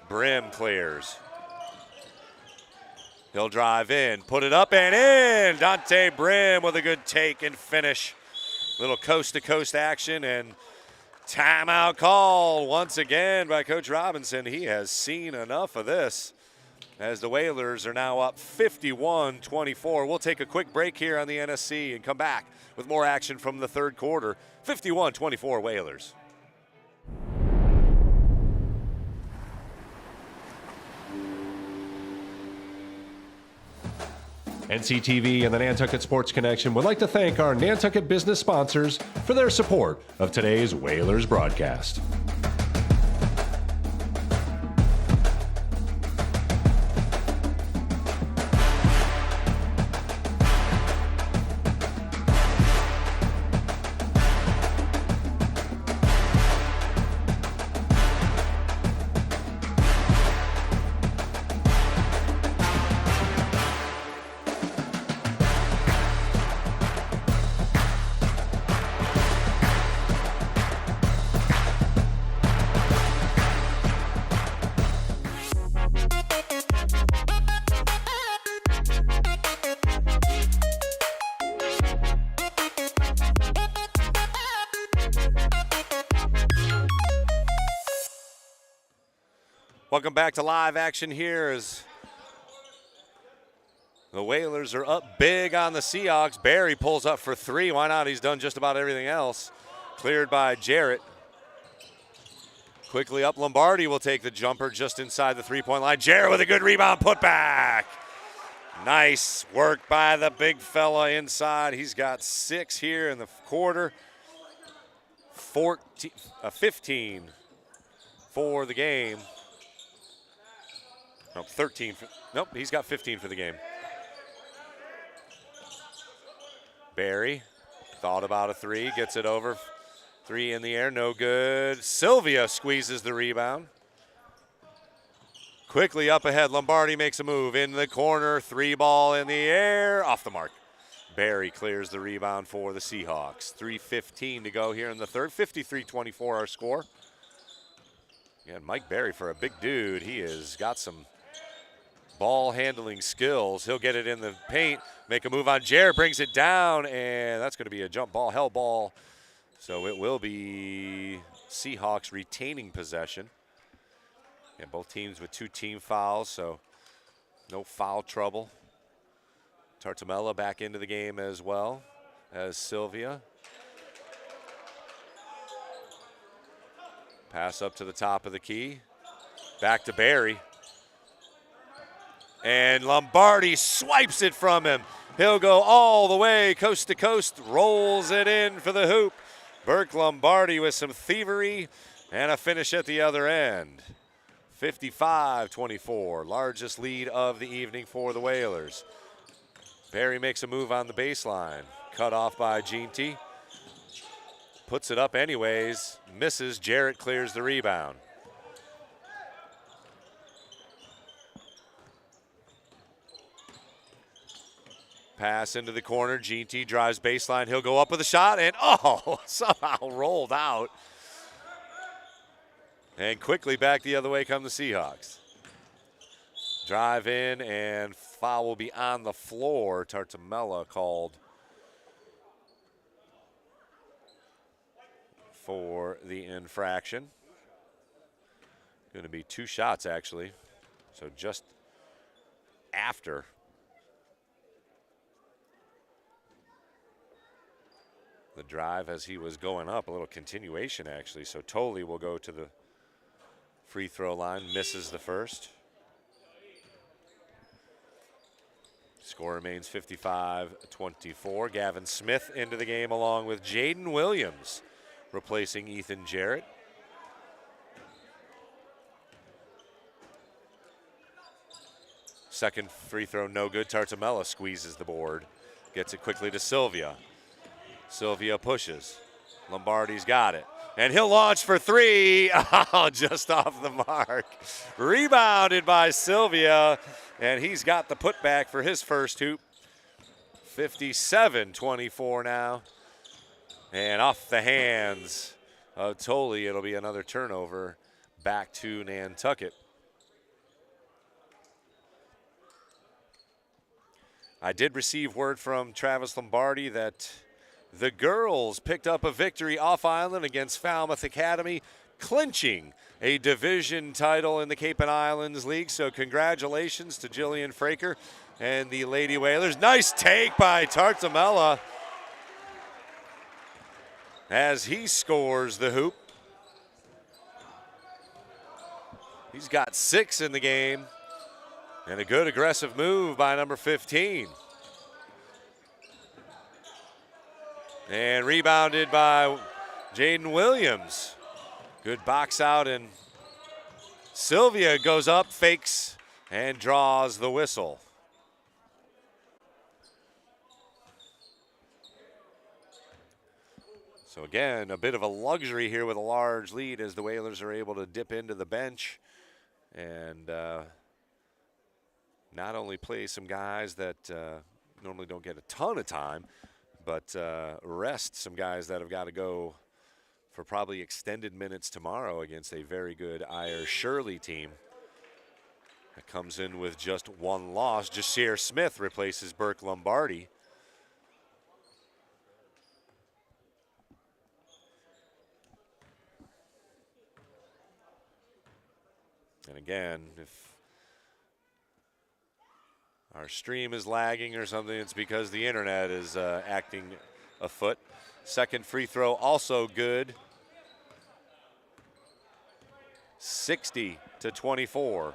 Brim clears. He'll drive in, put it up and in. Dante Brim with a good take and finish. Little coast-to-coast action, and timeout call once again by Coach Robinson. He has seen enough of this, as the Whalers are now up 51-24. We'll take a quick break here on the NSC and come back with more action from the third quarter. 51-24 Whalers. NCTV and the Nantucket Sports Connection would like to thank our Nantucket business sponsors for their support of today's Whalers broadcast. Welcome back to live action here as the Whalers are up big on the Seahawks. Barry pulls up for three. Why not? He's done just about everything else. Cleared by Jarrett. Quickly up, Lombardi will take the jumper just inside the three-point line. Jarrett with a good rebound, put back. Nice work by the big fella inside. He's got 6 here in the quarter. 15 for the game. Nope, 13. Nope, he's got 15 for the game. Barry thought about a 3, gets it over. 3 in the air, no good. Sylvia squeezes the rebound. Quickly up ahead, Lombardi makes a move in the corner. 3 ball in the air, off the mark. Barry clears the rebound for the Seahawks. 3:15 to go here in the third. 53-24 our score. Yeah, Mike Barry, for a big dude, he has got some ball handling skills. He'll get it in the paint, make a move on Jarrett, brings it down, and that's going to be a jump ball, hell ball. So it will be Seahawks retaining possession. Yeah, both teams with 2 team fouls, so no foul trouble. Tartamella back into the game as well as Sylvia. Pass up to the top of the key. Back to Barry. And Lombardi swipes it from him. He'll go all the way coast to coast, rolls it in for the hoop. Burke Lombardi with some thievery and a finish at the other end. 55-24, largest lead of the evening for the Whalers. Barry makes a move on the baseline. Cut off by Ginty. Puts it up anyways, misses. Jarrett clears the rebound. Pass into the corner. Ginty drives baseline. He'll go up with a shot, and somehow rolled out. And quickly back the other way come the Seahawks. Drive in, and foul will be on the floor. Tartamella called for the infraction. Going to be 2 shots, actually. So just after. The drive as he was going up, a little continuation, actually. So Tolley will go to the free throw line, misses the first. Score remains 55-24. Gavin Smith into the game along with Jaden Williams, replacing Ethan Jarrett. Second free throw, no good. Tartamella squeezes the board. Gets it quickly to Sylvia. Sylvia pushes. Lombardi's got it. And he'll launch for 3. Oh, just off the mark. Rebounded by Sylvia. And he's got the putback for his first hoop. 57-24 now. And off the hands of Tolley, it'll be another turnover back to Nantucket. I did receive word from Travis Lombardi that the girls picked up a victory off island against Falmouth Academy, clinching a division title in the Cape and Islands League. So congratulations to Jillian Fraker and the Lady Whalers. Nice take by Tartamella as he scores the hoop. He's got 6 in the game, and a good aggressive move by number 15. And rebounded by Jaden Williams. Good box out, and Sylvia goes up, fakes, and draws the whistle. So again, a bit of a luxury here with a large lead as the Whalers are able to dip into the bench and not only play some guys that normally don't get a ton of time, but rest some guys that have got to go for probably extended minutes tomorrow against a very good Ayers Shirley team that comes in with just one loss. Jasir Smith replaces Burke Lombardi. And again, if our stream is lagging or something, it's because the internet is acting afoot. Second free throw also good. 60-24.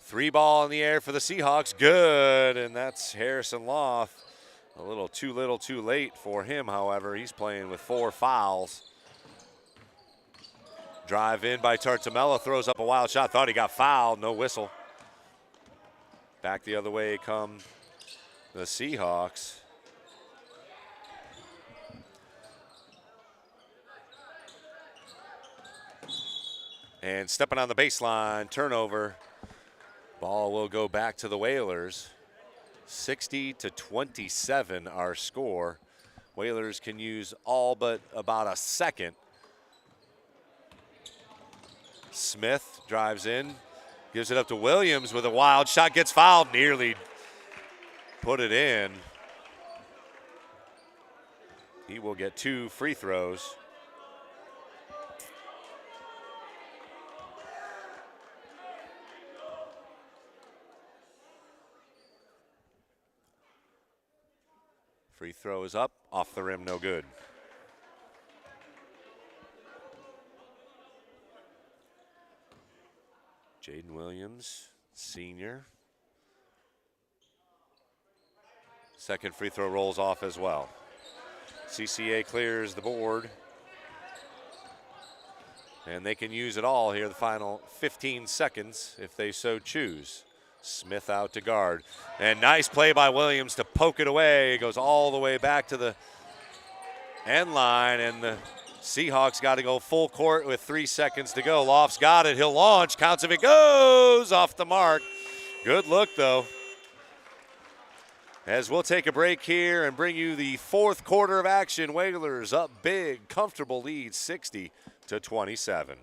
Three ball in the air for the Seahawks, good, and that's Harrison Loft. A little too late for him, however. He's playing with 4 fouls. Drive in by Tartamella, throws up a wild shot. Thought he got fouled, no whistle. Back the other way come the Seahawks. And stepping on the baseline, turnover. Ball will go back to the Whalers. 60-27 our score. Whalers can use all but about a second. Smith drives in, gives it up to Williams with a wild shot, gets fouled, nearly put it in. He will get 2 free throws. Free throw is up, off the rim, no good. Jaden Williams, senior. Second free throw rolls off as well. CCA clears the board. And they can use it all here the final 15 seconds if they so choose. Smith out to guard. And nice play by Williams to poke it away. It goes all the way back to the end line, and the Seahawks got to go full court with 3 seconds to go. Loft's got it. He'll launch. Counts if it goes off the mark. Good look, though. As we'll take a break here and bring you the 4th quarter of action. Whalers up big, comfortable lead, 60-27.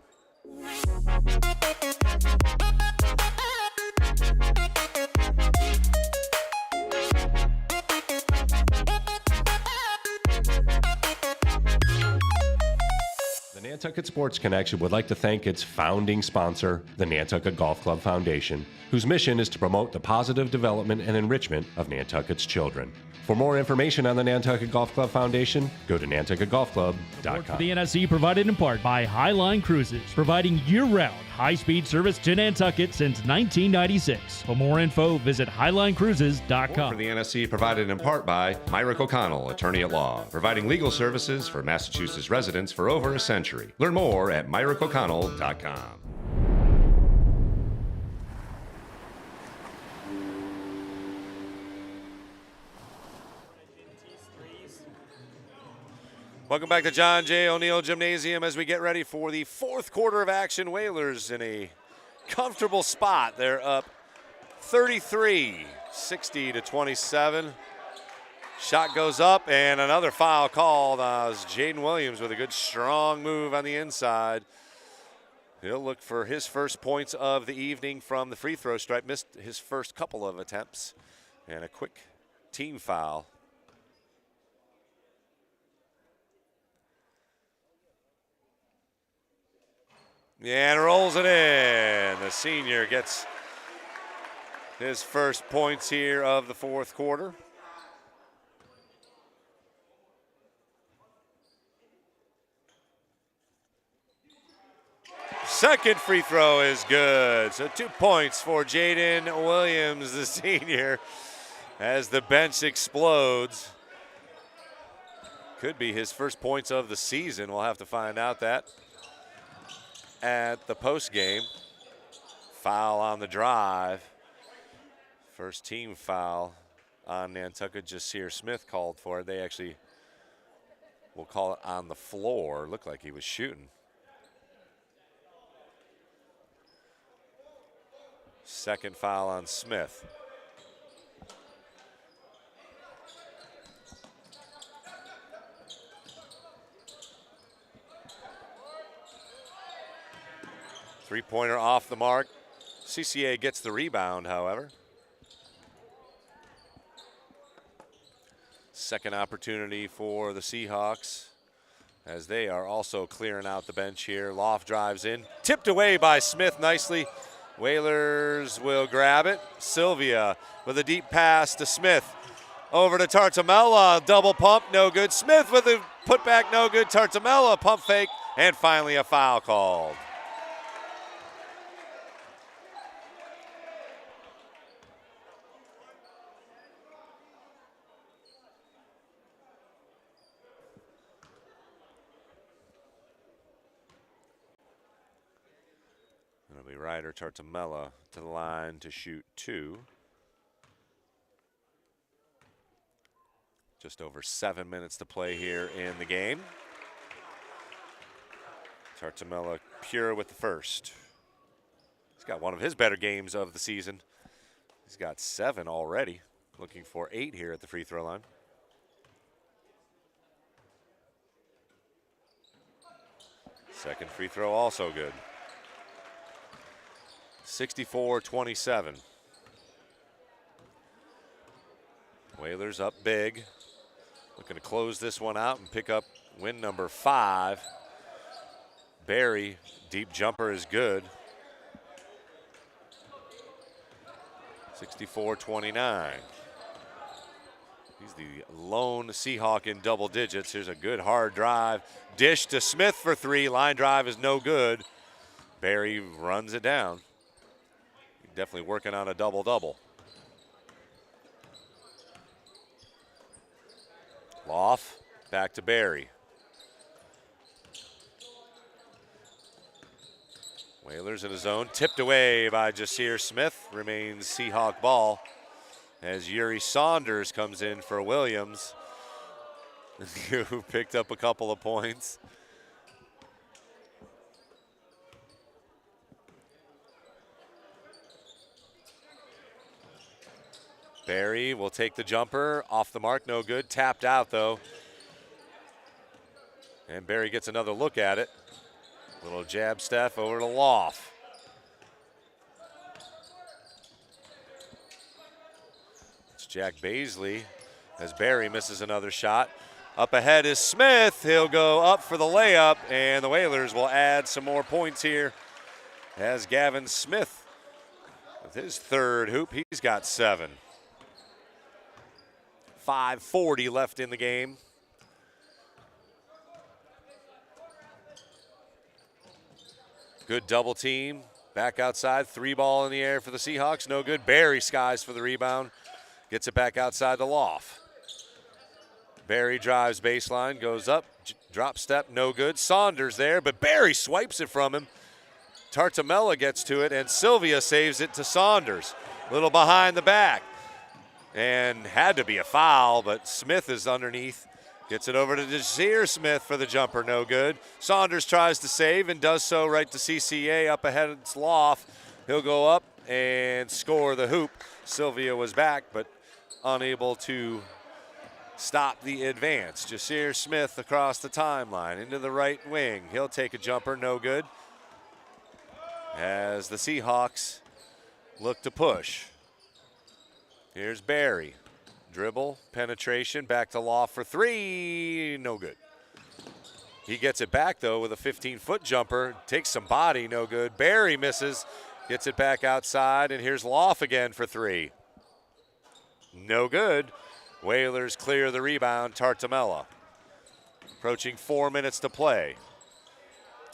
The Nantucket Sports Connection would like to thank its founding sponsor, the Nantucket Golf Club Foundation, whose mission is to promote the positive development and enrichment of Nantucket's children. For more information on the Nantucket Golf Club Foundation, go to nantucketgolfclub.com. The NSC provided in part by Highline Cruises, providing year-round high-speed service to Nantucket since 1996. For more info, visit highlinecruises.com. For the NSC provided in part by Myrick O'Connell, attorney at law, providing legal services for Massachusetts residents for over a century. Learn more at myrickoconnell.com. Welcome back to John J. O'Neill Gymnasium as we get ready for the 4th quarter of action. Whalers in a comfortable spot. They're up 33, 60-27. Shot goes up, and another foul called. Jaden Williams with a good strong move on the inside. He'll look for his first points of the evening from the free throw stripe. Missed his first couple of attempts. And a quick team foul. And rolls it in. The senior gets his first points here of the 4th quarter. second free throw is good. So 2 points for Jaden Williams, the senior, as the bench explodes. Could be his first points of the season. We'll have to find out that at the post game. Foul on the drive. First team foul on Nantucket. Jasir Smith called for it. They actually will call it on the floor. Looked like he was shooting. Second foul on Smith. Three-pointer off the mark. CCA gets the rebound, however. Second opportunity for the Seahawks as they are also clearing out the bench here. Loft drives in, tipped away by Smith nicely. Whalers will grab it. Sylvia with a deep pass to Smith. Over to Tartamella, double pump, no good. Smith with a putback, no good. Tartamella, pump fake, and finally a foul called. It'll be Ryder Tartamella to the line to shoot 2. Just over 7 minutes to play here in the game. Tartamella pure with the first. He's got one of his better games of the season. He's got 7 already. Looking for 8 here at the free throw line. Second free throw also good. 64-27. Whalers up big. Looking to close this one out and pick up win number 5. Barry, deep jumper is good. 64-29. He's the lone Seahawk in double digits. Here's a good hard drive. Dish to Smith for 3. Line drive is no good. Barry runs it down. Definitely working on a double-double. Loff, back to Barry. Whalers in his zone, tipped away by Jasir Smith. Remains Seahawk ball as Yuri Saunders comes in for Williams, who picked up a couple of points. Barry will take the jumper, off the mark, no good. Tapped out, though. And Barry gets another look at it. Little jab step over to Loff. It's Jack Baisley as Barry misses another shot. Up ahead is Smith. He'll go up for the layup, and the Whalers will add some more points here as Gavin Smith, with his third hoop, he's got 7. 5:40 left in the game. Good double team. Back outside. 3 ball in the air for the Seahawks. No good. Barry skies for the rebound. Gets it back outside the Loft. Barry drives baseline. Goes up. Drop step. No good. Saunders there, but Barry swipes it from him. Tartamella gets to it, and Sylvia saves it to Saunders. Little behind the back. And had to be a foul, but Smith is underneath. Gets it over to Jasir Smith for the jumper, no good. Saunders tries to save and does so right to CCA. Up ahead, it's Loft. He'll go up and score the hoop. Sylvia was back, but unable to stop the advance. Jasir Smith across the timeline into the right wing. He'll take a jumper, no good. As the Seahawks look to push. Here's Barry. Dribble, penetration, back to Loft for 3. No good. He gets it back, though, with a 15-foot jumper. Takes some body, no good. Barry misses, gets it back outside, and here's Loft again for 3. No good. Whalers clear the rebound. Tartamella. Approaching 4 minutes to play.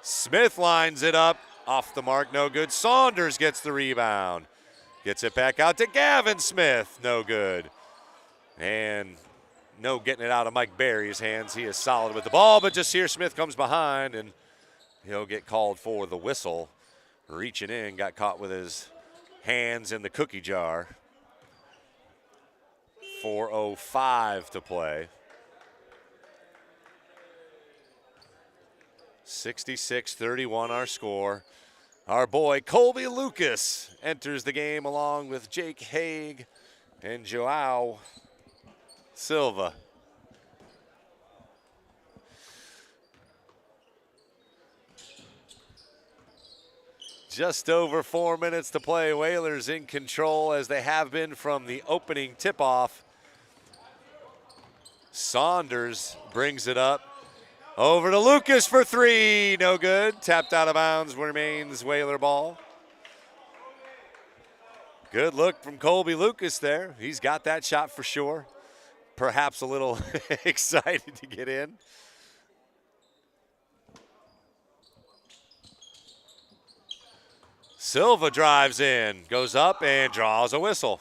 Smith lines it up, Off the mark, no good. Saunders gets the rebound. Gets it back out to Gavin Smith, no good. And no getting it out of Mike Berry's hands. He is solid with the ball, but Jasir Smith comes behind, and he'll get called for the whistle. Reaching in, got caught with his hands in the cookie jar. 4:05 to play. 66-31 our score. Our boy Colby Lucas enters the game along with Jake Haig and Joao Silva. Just over 4 minutes to play. Whalers in control as they have been from the opening tip-off. Saunders brings it up. Over to Lucas for three, no good. Tapped out of bounds, remains Whaler ball. Good look from Colby Lucas there. He's got that shot for sure. Perhaps a little excited to get in. Silva drives in, goes up and draws a whistle.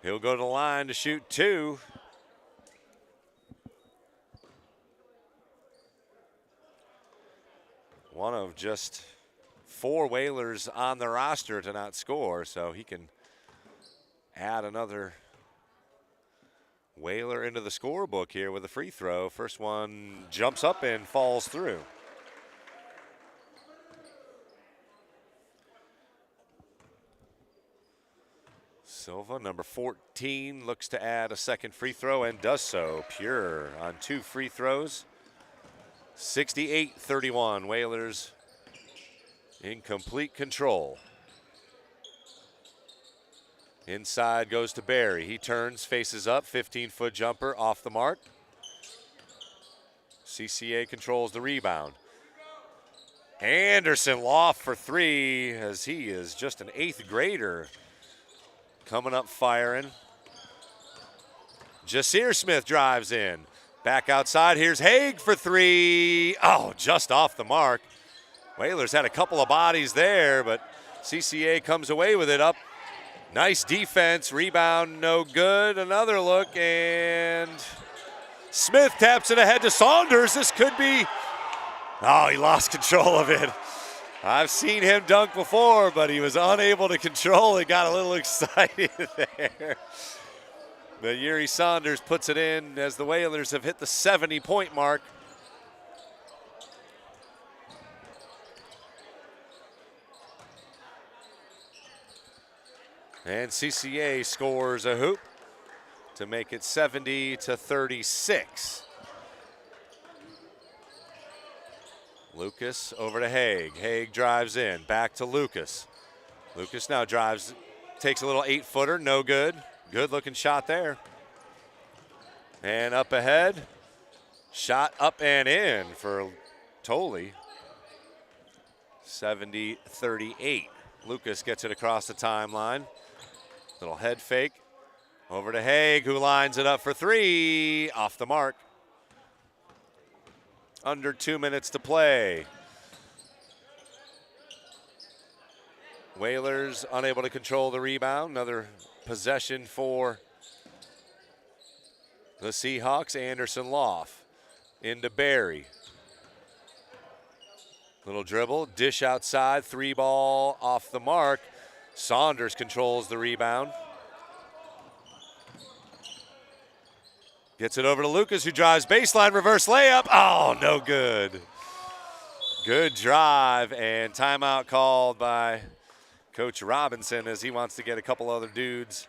He'll go to the line to shoot two. One of just 4 Whalers on the roster to not score, so he can add another Whaler into the scorebook here with a free throw. First one jumps up and falls through. Silva, number 14, looks to add a second free throw and does so. Pure on 2 free throws. 68-31, Whalers in complete control. Inside goes to Barry. He turns, faces up, 15-foot jumper off the mark. CCA controls the rebound. Anderson loft for 3 as he is just an 8th grader. Coming up firing. Jasir Smith drives in. Back outside, here's Haig for 3. Oh, just off the mark. Whalers had a couple of bodies there, but CCA comes away with it up. Nice defense, rebound, no good. Another look, and Smith taps it ahead to Saunders. This could be, oh, he lost control of it. I've seen him dunk before, but he was unable to control it. Got a little excited there. But Yuri Saunders puts it in as the Whalers have hit the 70-point mark. And CCA scores a hoop to make it 70-36. Lucas over to Haig. Haig drives in, back to Lucas. Lucas now drives, takes a little 8-footer, no good. Good looking shot there. And up ahead, shot up and in for Tolley. 70-38. Lucas gets it across the timeline. Little head fake. Over to Haig, who lines it up for 3. Off the mark. Under 2 minutes to play. Whalers unable to control the rebound. Another possession for the Seahawks. Anderson loft into Barry. Little dribble, dish outside, 3 ball off the mark. Saunders controls the rebound. Gets it over to Lucas, who drives baseline, reverse layup. Oh, no good. Good drive, and timeout called by Coach Robinson as he wants to get a couple other dudes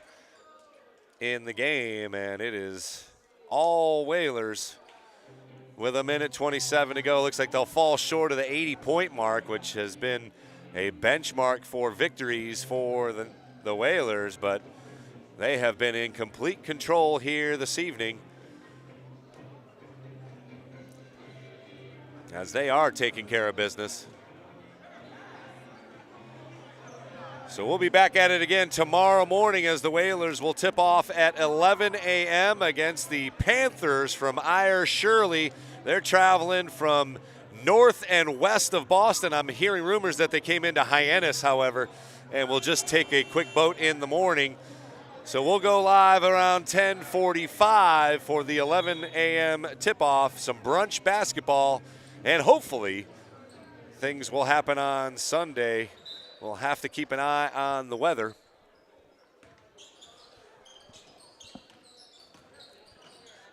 in the game, and it is all Whalers with 1:27 to go. Looks like they'll fall short of the 80-point mark, which has been a benchmark for victories for the Whalers, but they have been in complete control here this evening, as they are taking care of business. So we'll be back at it again tomorrow morning as the Whalers will tip off at 11 a.m. against the Panthers from Eyre Shirley. They're traveling from north and west of Boston. I'm hearing rumors that they came into Hyannis, however, and will just take a quick boat in the morning. So we'll go live around 10:45 for the 11 a.m. tip-off, some brunch basketball, and hopefully things will happen on Sunday. We'll have to keep an eye on the weather.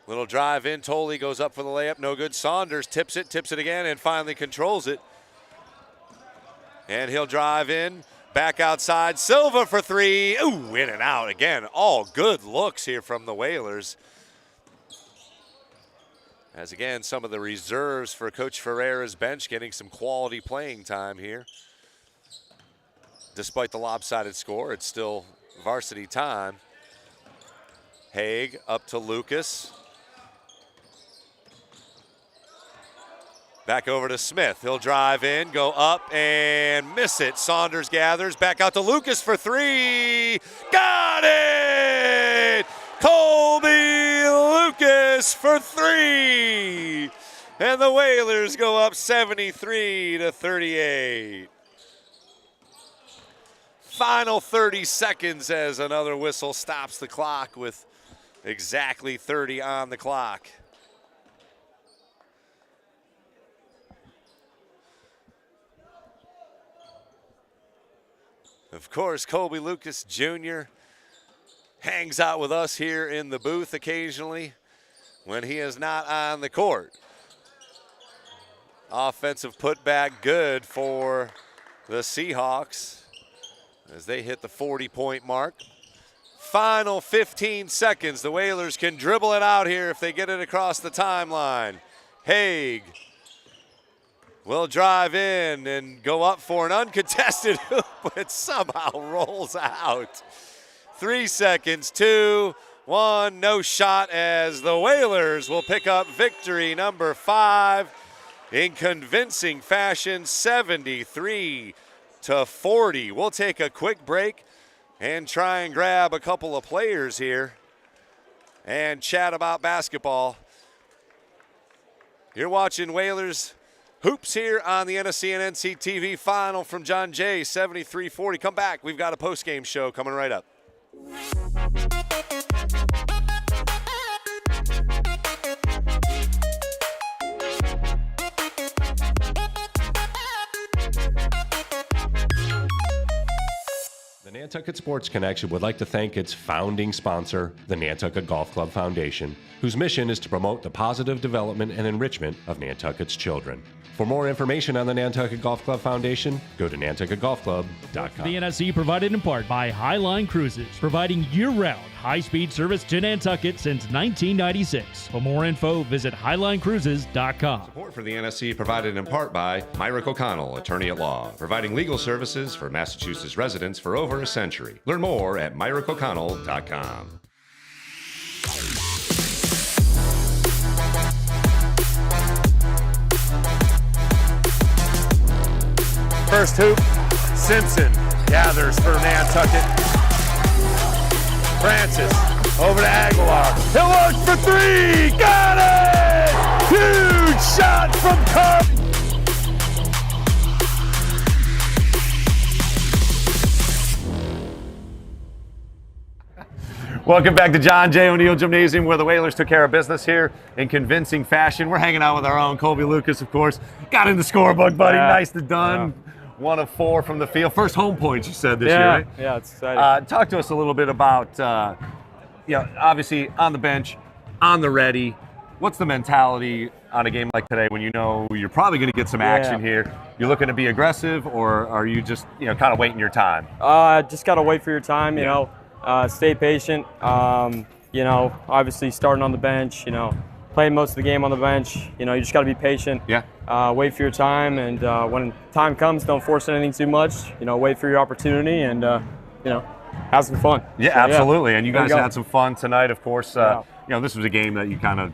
Little drive in, Tolley goes up for the layup, no good. Saunders tips it again, and finally controls it. And he'll drive in. Back outside, Silva for three. Ooh, in and out again. All good looks here from the Whalers. As again, some of the reserves for Coach Ferreira's bench getting some quality playing time here. Despite the lopsided score, it's still varsity time. Haig up to Lucas. Back over to Smith. He'll drive in, go up, and miss it. Saunders gathers. Back out to Lucas for three. Got it! Colby Lucas for three. And the Whalers go up 73-38. Final 30 seconds as another whistle stops the clock with exactly 30 on the clock. Of course, Colby Lucas Jr. hangs out with us here in the booth occasionally when he is not on the court. Offensive putback good for the Seahawks as they hit the 40-point mark. Final 15 seconds. The Whalers can dribble it out here if they get it across the timeline. Haig will drive in and go up for an uncontested hoop, but somehow rolls out. 3 seconds, 2, 1, no shot as the Whalers will pick up victory number 5 in convincing fashion, 73-40. We'll take a quick break and try and grab a couple of players here and chat about basketball. You're watching Whalers Hoops here on the NSC and NC TV final from John Jay, 73-40. Come back. We've got a post-game show coming right up. The Nantucket Sports Connection would like to thank its founding sponsor, the Nantucket Golf Club Foundation, whose mission is to promote the positive development and enrichment of Nantucket's children. For more information on the Nantucket Golf Club Foundation, go to nantucketgolfclub.com. The NSC provided in part by Highline Cruises, providing year-round high-speed service to Nantucket since 1996. For more info, visit highlinecruises.com. Support for the NSC provided in part by Myrick O'Connell, attorney at law, providing legal services for Massachusetts residents for over a century. Learn more at myrickoconnell.com. First hoop, Simpson gathers for Nantucket. Francis over to Aguilar. He'll look for three. Got it! Huge shot from Carp. Welcome back to John J. O'Neill Gymnasium, where the Whalers took care of business here in convincing fashion. We're hanging out with our own Colby Lucas, of course. Got in the scorebook, buddy. Nicely done. Yeah. 1 of 4 from the field. First home points, you said, this year, right? Yeah, it's exciting. Talk to us a little bit about, obviously on the bench, on the ready. What's the mentality on a game like today when you know you're probably going to get some action here? You're looking to be aggressive, or are you just, kind of waiting your time? Just got to wait for your time, you know. Stay patient. Obviously starting on the bench, playing most of the game on the bench. You just got to be patient. Yeah. Wait for your time, and when time comes, don't force anything too much. Wait for your opportunity, and have some fun. Yeah, so, absolutely. And you guys had some fun tonight, of course. This was a game that you kind of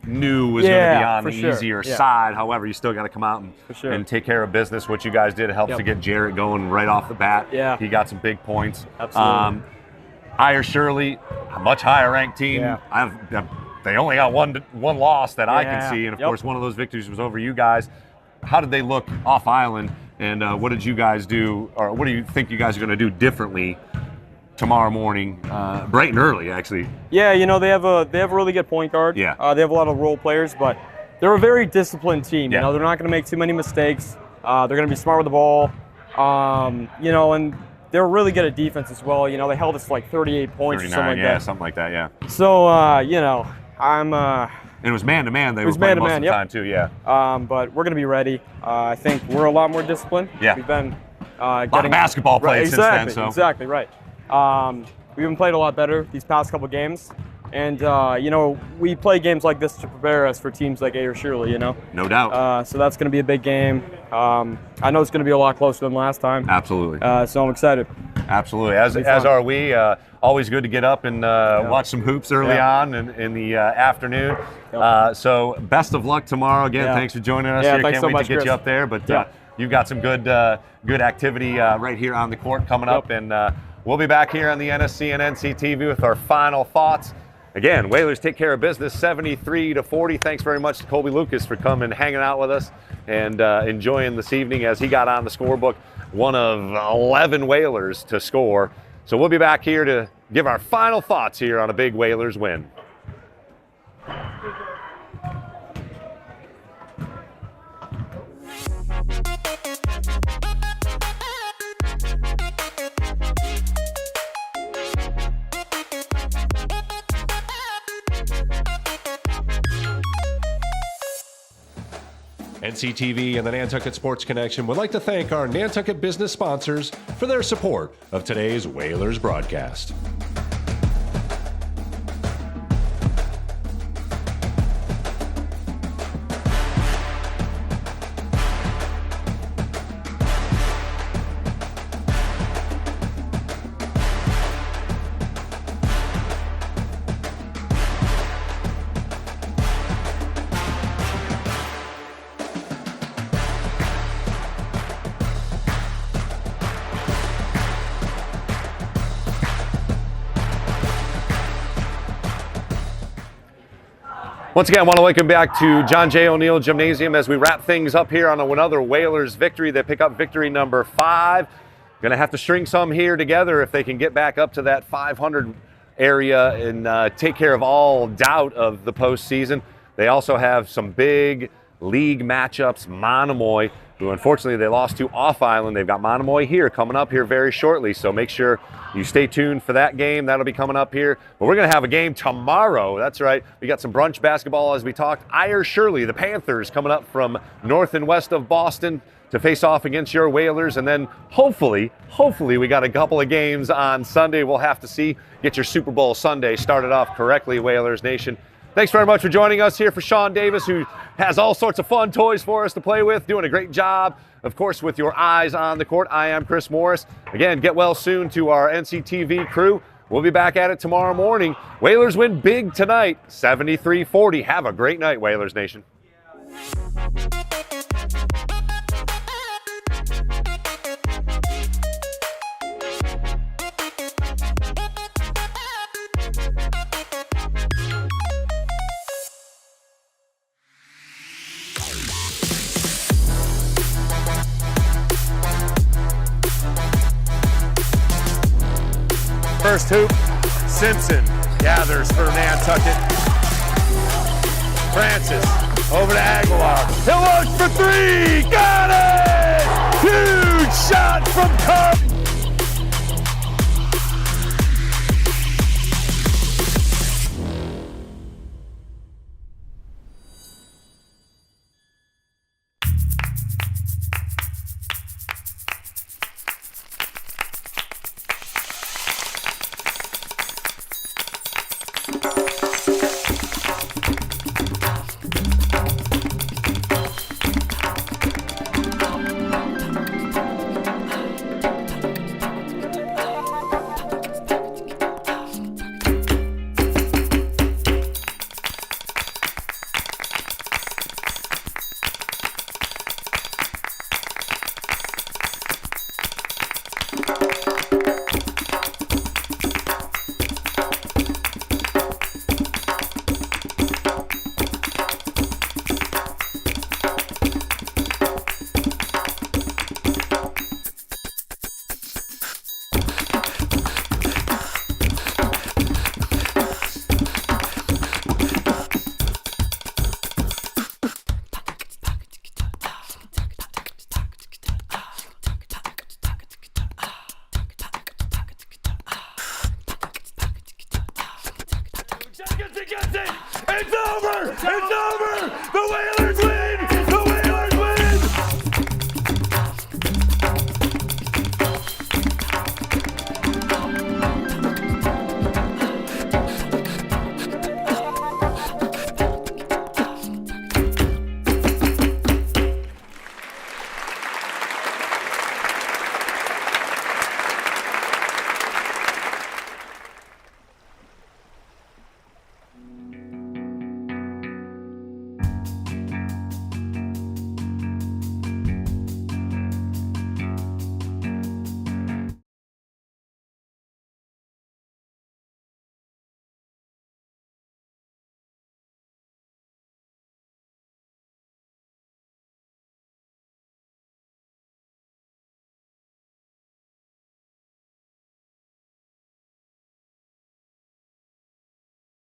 knew was going to be on the easier side. However, you still got to come out and take care of business. What you guys did, it helps to get Jarrett going right off the bat. Yeah. He got some big points. Absolutely. Ira Shirley, a much higher ranked team. Yeah. They only got one loss that I can see, and of course one of those victories was over you guys. how did they look off island, and what did you guys do, or what do you think you guys are going to do differently tomorrow morning, bright and early, actually? Yeah, you know, they have a really good point guard. Yeah. They have a lot of role players, but they're a very disciplined team. Yeah. You know, they're not going to make too many mistakes. They're going to be smart with the ball. You know, and they're really good at defense as well. You know, they held us like 38 points 39, or something like that. something like that, yeah. So, you know, And it was man-to-man they were playing most of the time, too, yeah. But we're going to be ready. I think we're a lot more disciplined. Yeah. We've been a lot of basketball played since then. So. Exactly, right. We've been playing a lot better these past couple games. And, you know, we play games like this to prepare us for teams like Ayer Shirley, you know? No doubt. So that's going to be a big game. I know it's going to be a lot closer than last time. Absolutely. So I'm excited. Absolutely. As are we. Always good to get up and watch some hoops early on in the afternoon. So best of luck tomorrow. Again, thanks for joining us here. Can't wait to get you up there. But you've got some good activity right here on the court coming up. And we'll be back here on the NSC and NCTV with our final thoughts. Again, Whalers take care of business 73-40. Thanks very much to Colby Lucas for coming, hanging out with us, and enjoying this evening as he got on the scorebook, one of 11 Whalers to score. So we'll be back here to give our final thoughts here on a big Whalers win. NCTV and the Nantucket Sports Connection would like to thank our Nantucket business sponsors for their support of today's Whalers broadcast. Once again, I want to welcome back to John J. O'Neill Gymnasium as we wrap things up here on another Whalers victory. They pick up victory number 5. Going to have to string some here together if they can get back up to that 500 area and take care of all doubt of the postseason. They also have some big league matchups. Monomoy, who unfortunately they lost to off island. They've got Monomoy here coming up here very shortly, so make sure you stay tuned for that game. That'll be coming up here. But we're going to have a game tomorrow. That's right. We got some brunch basketball as we talked. Ayer Shirley, the Panthers, coming up from north and west of Boston to face off against your Whalers. And then hopefully we got a couple of games on Sunday. We'll have to see. Get your Super Bowl Sunday started off correctly, Whalers Nation. Thanks very much for joining us here for Sean Davis, who has all sorts of fun toys for us to play with, doing a great job, of course, with your eyes on the court. I am Chris Morris. Again, get well soon to our NCTV crew. We'll be back at it tomorrow morning. Whalers win big tonight, 73-40. Have a great night, Whalers Nation. First hoop, Simpson gathers for Nantucket. Francis over to Aguilar. He'll look for 3. Got it! Huge shot from Carp. gets it. It's over. It's over. The Whalers win.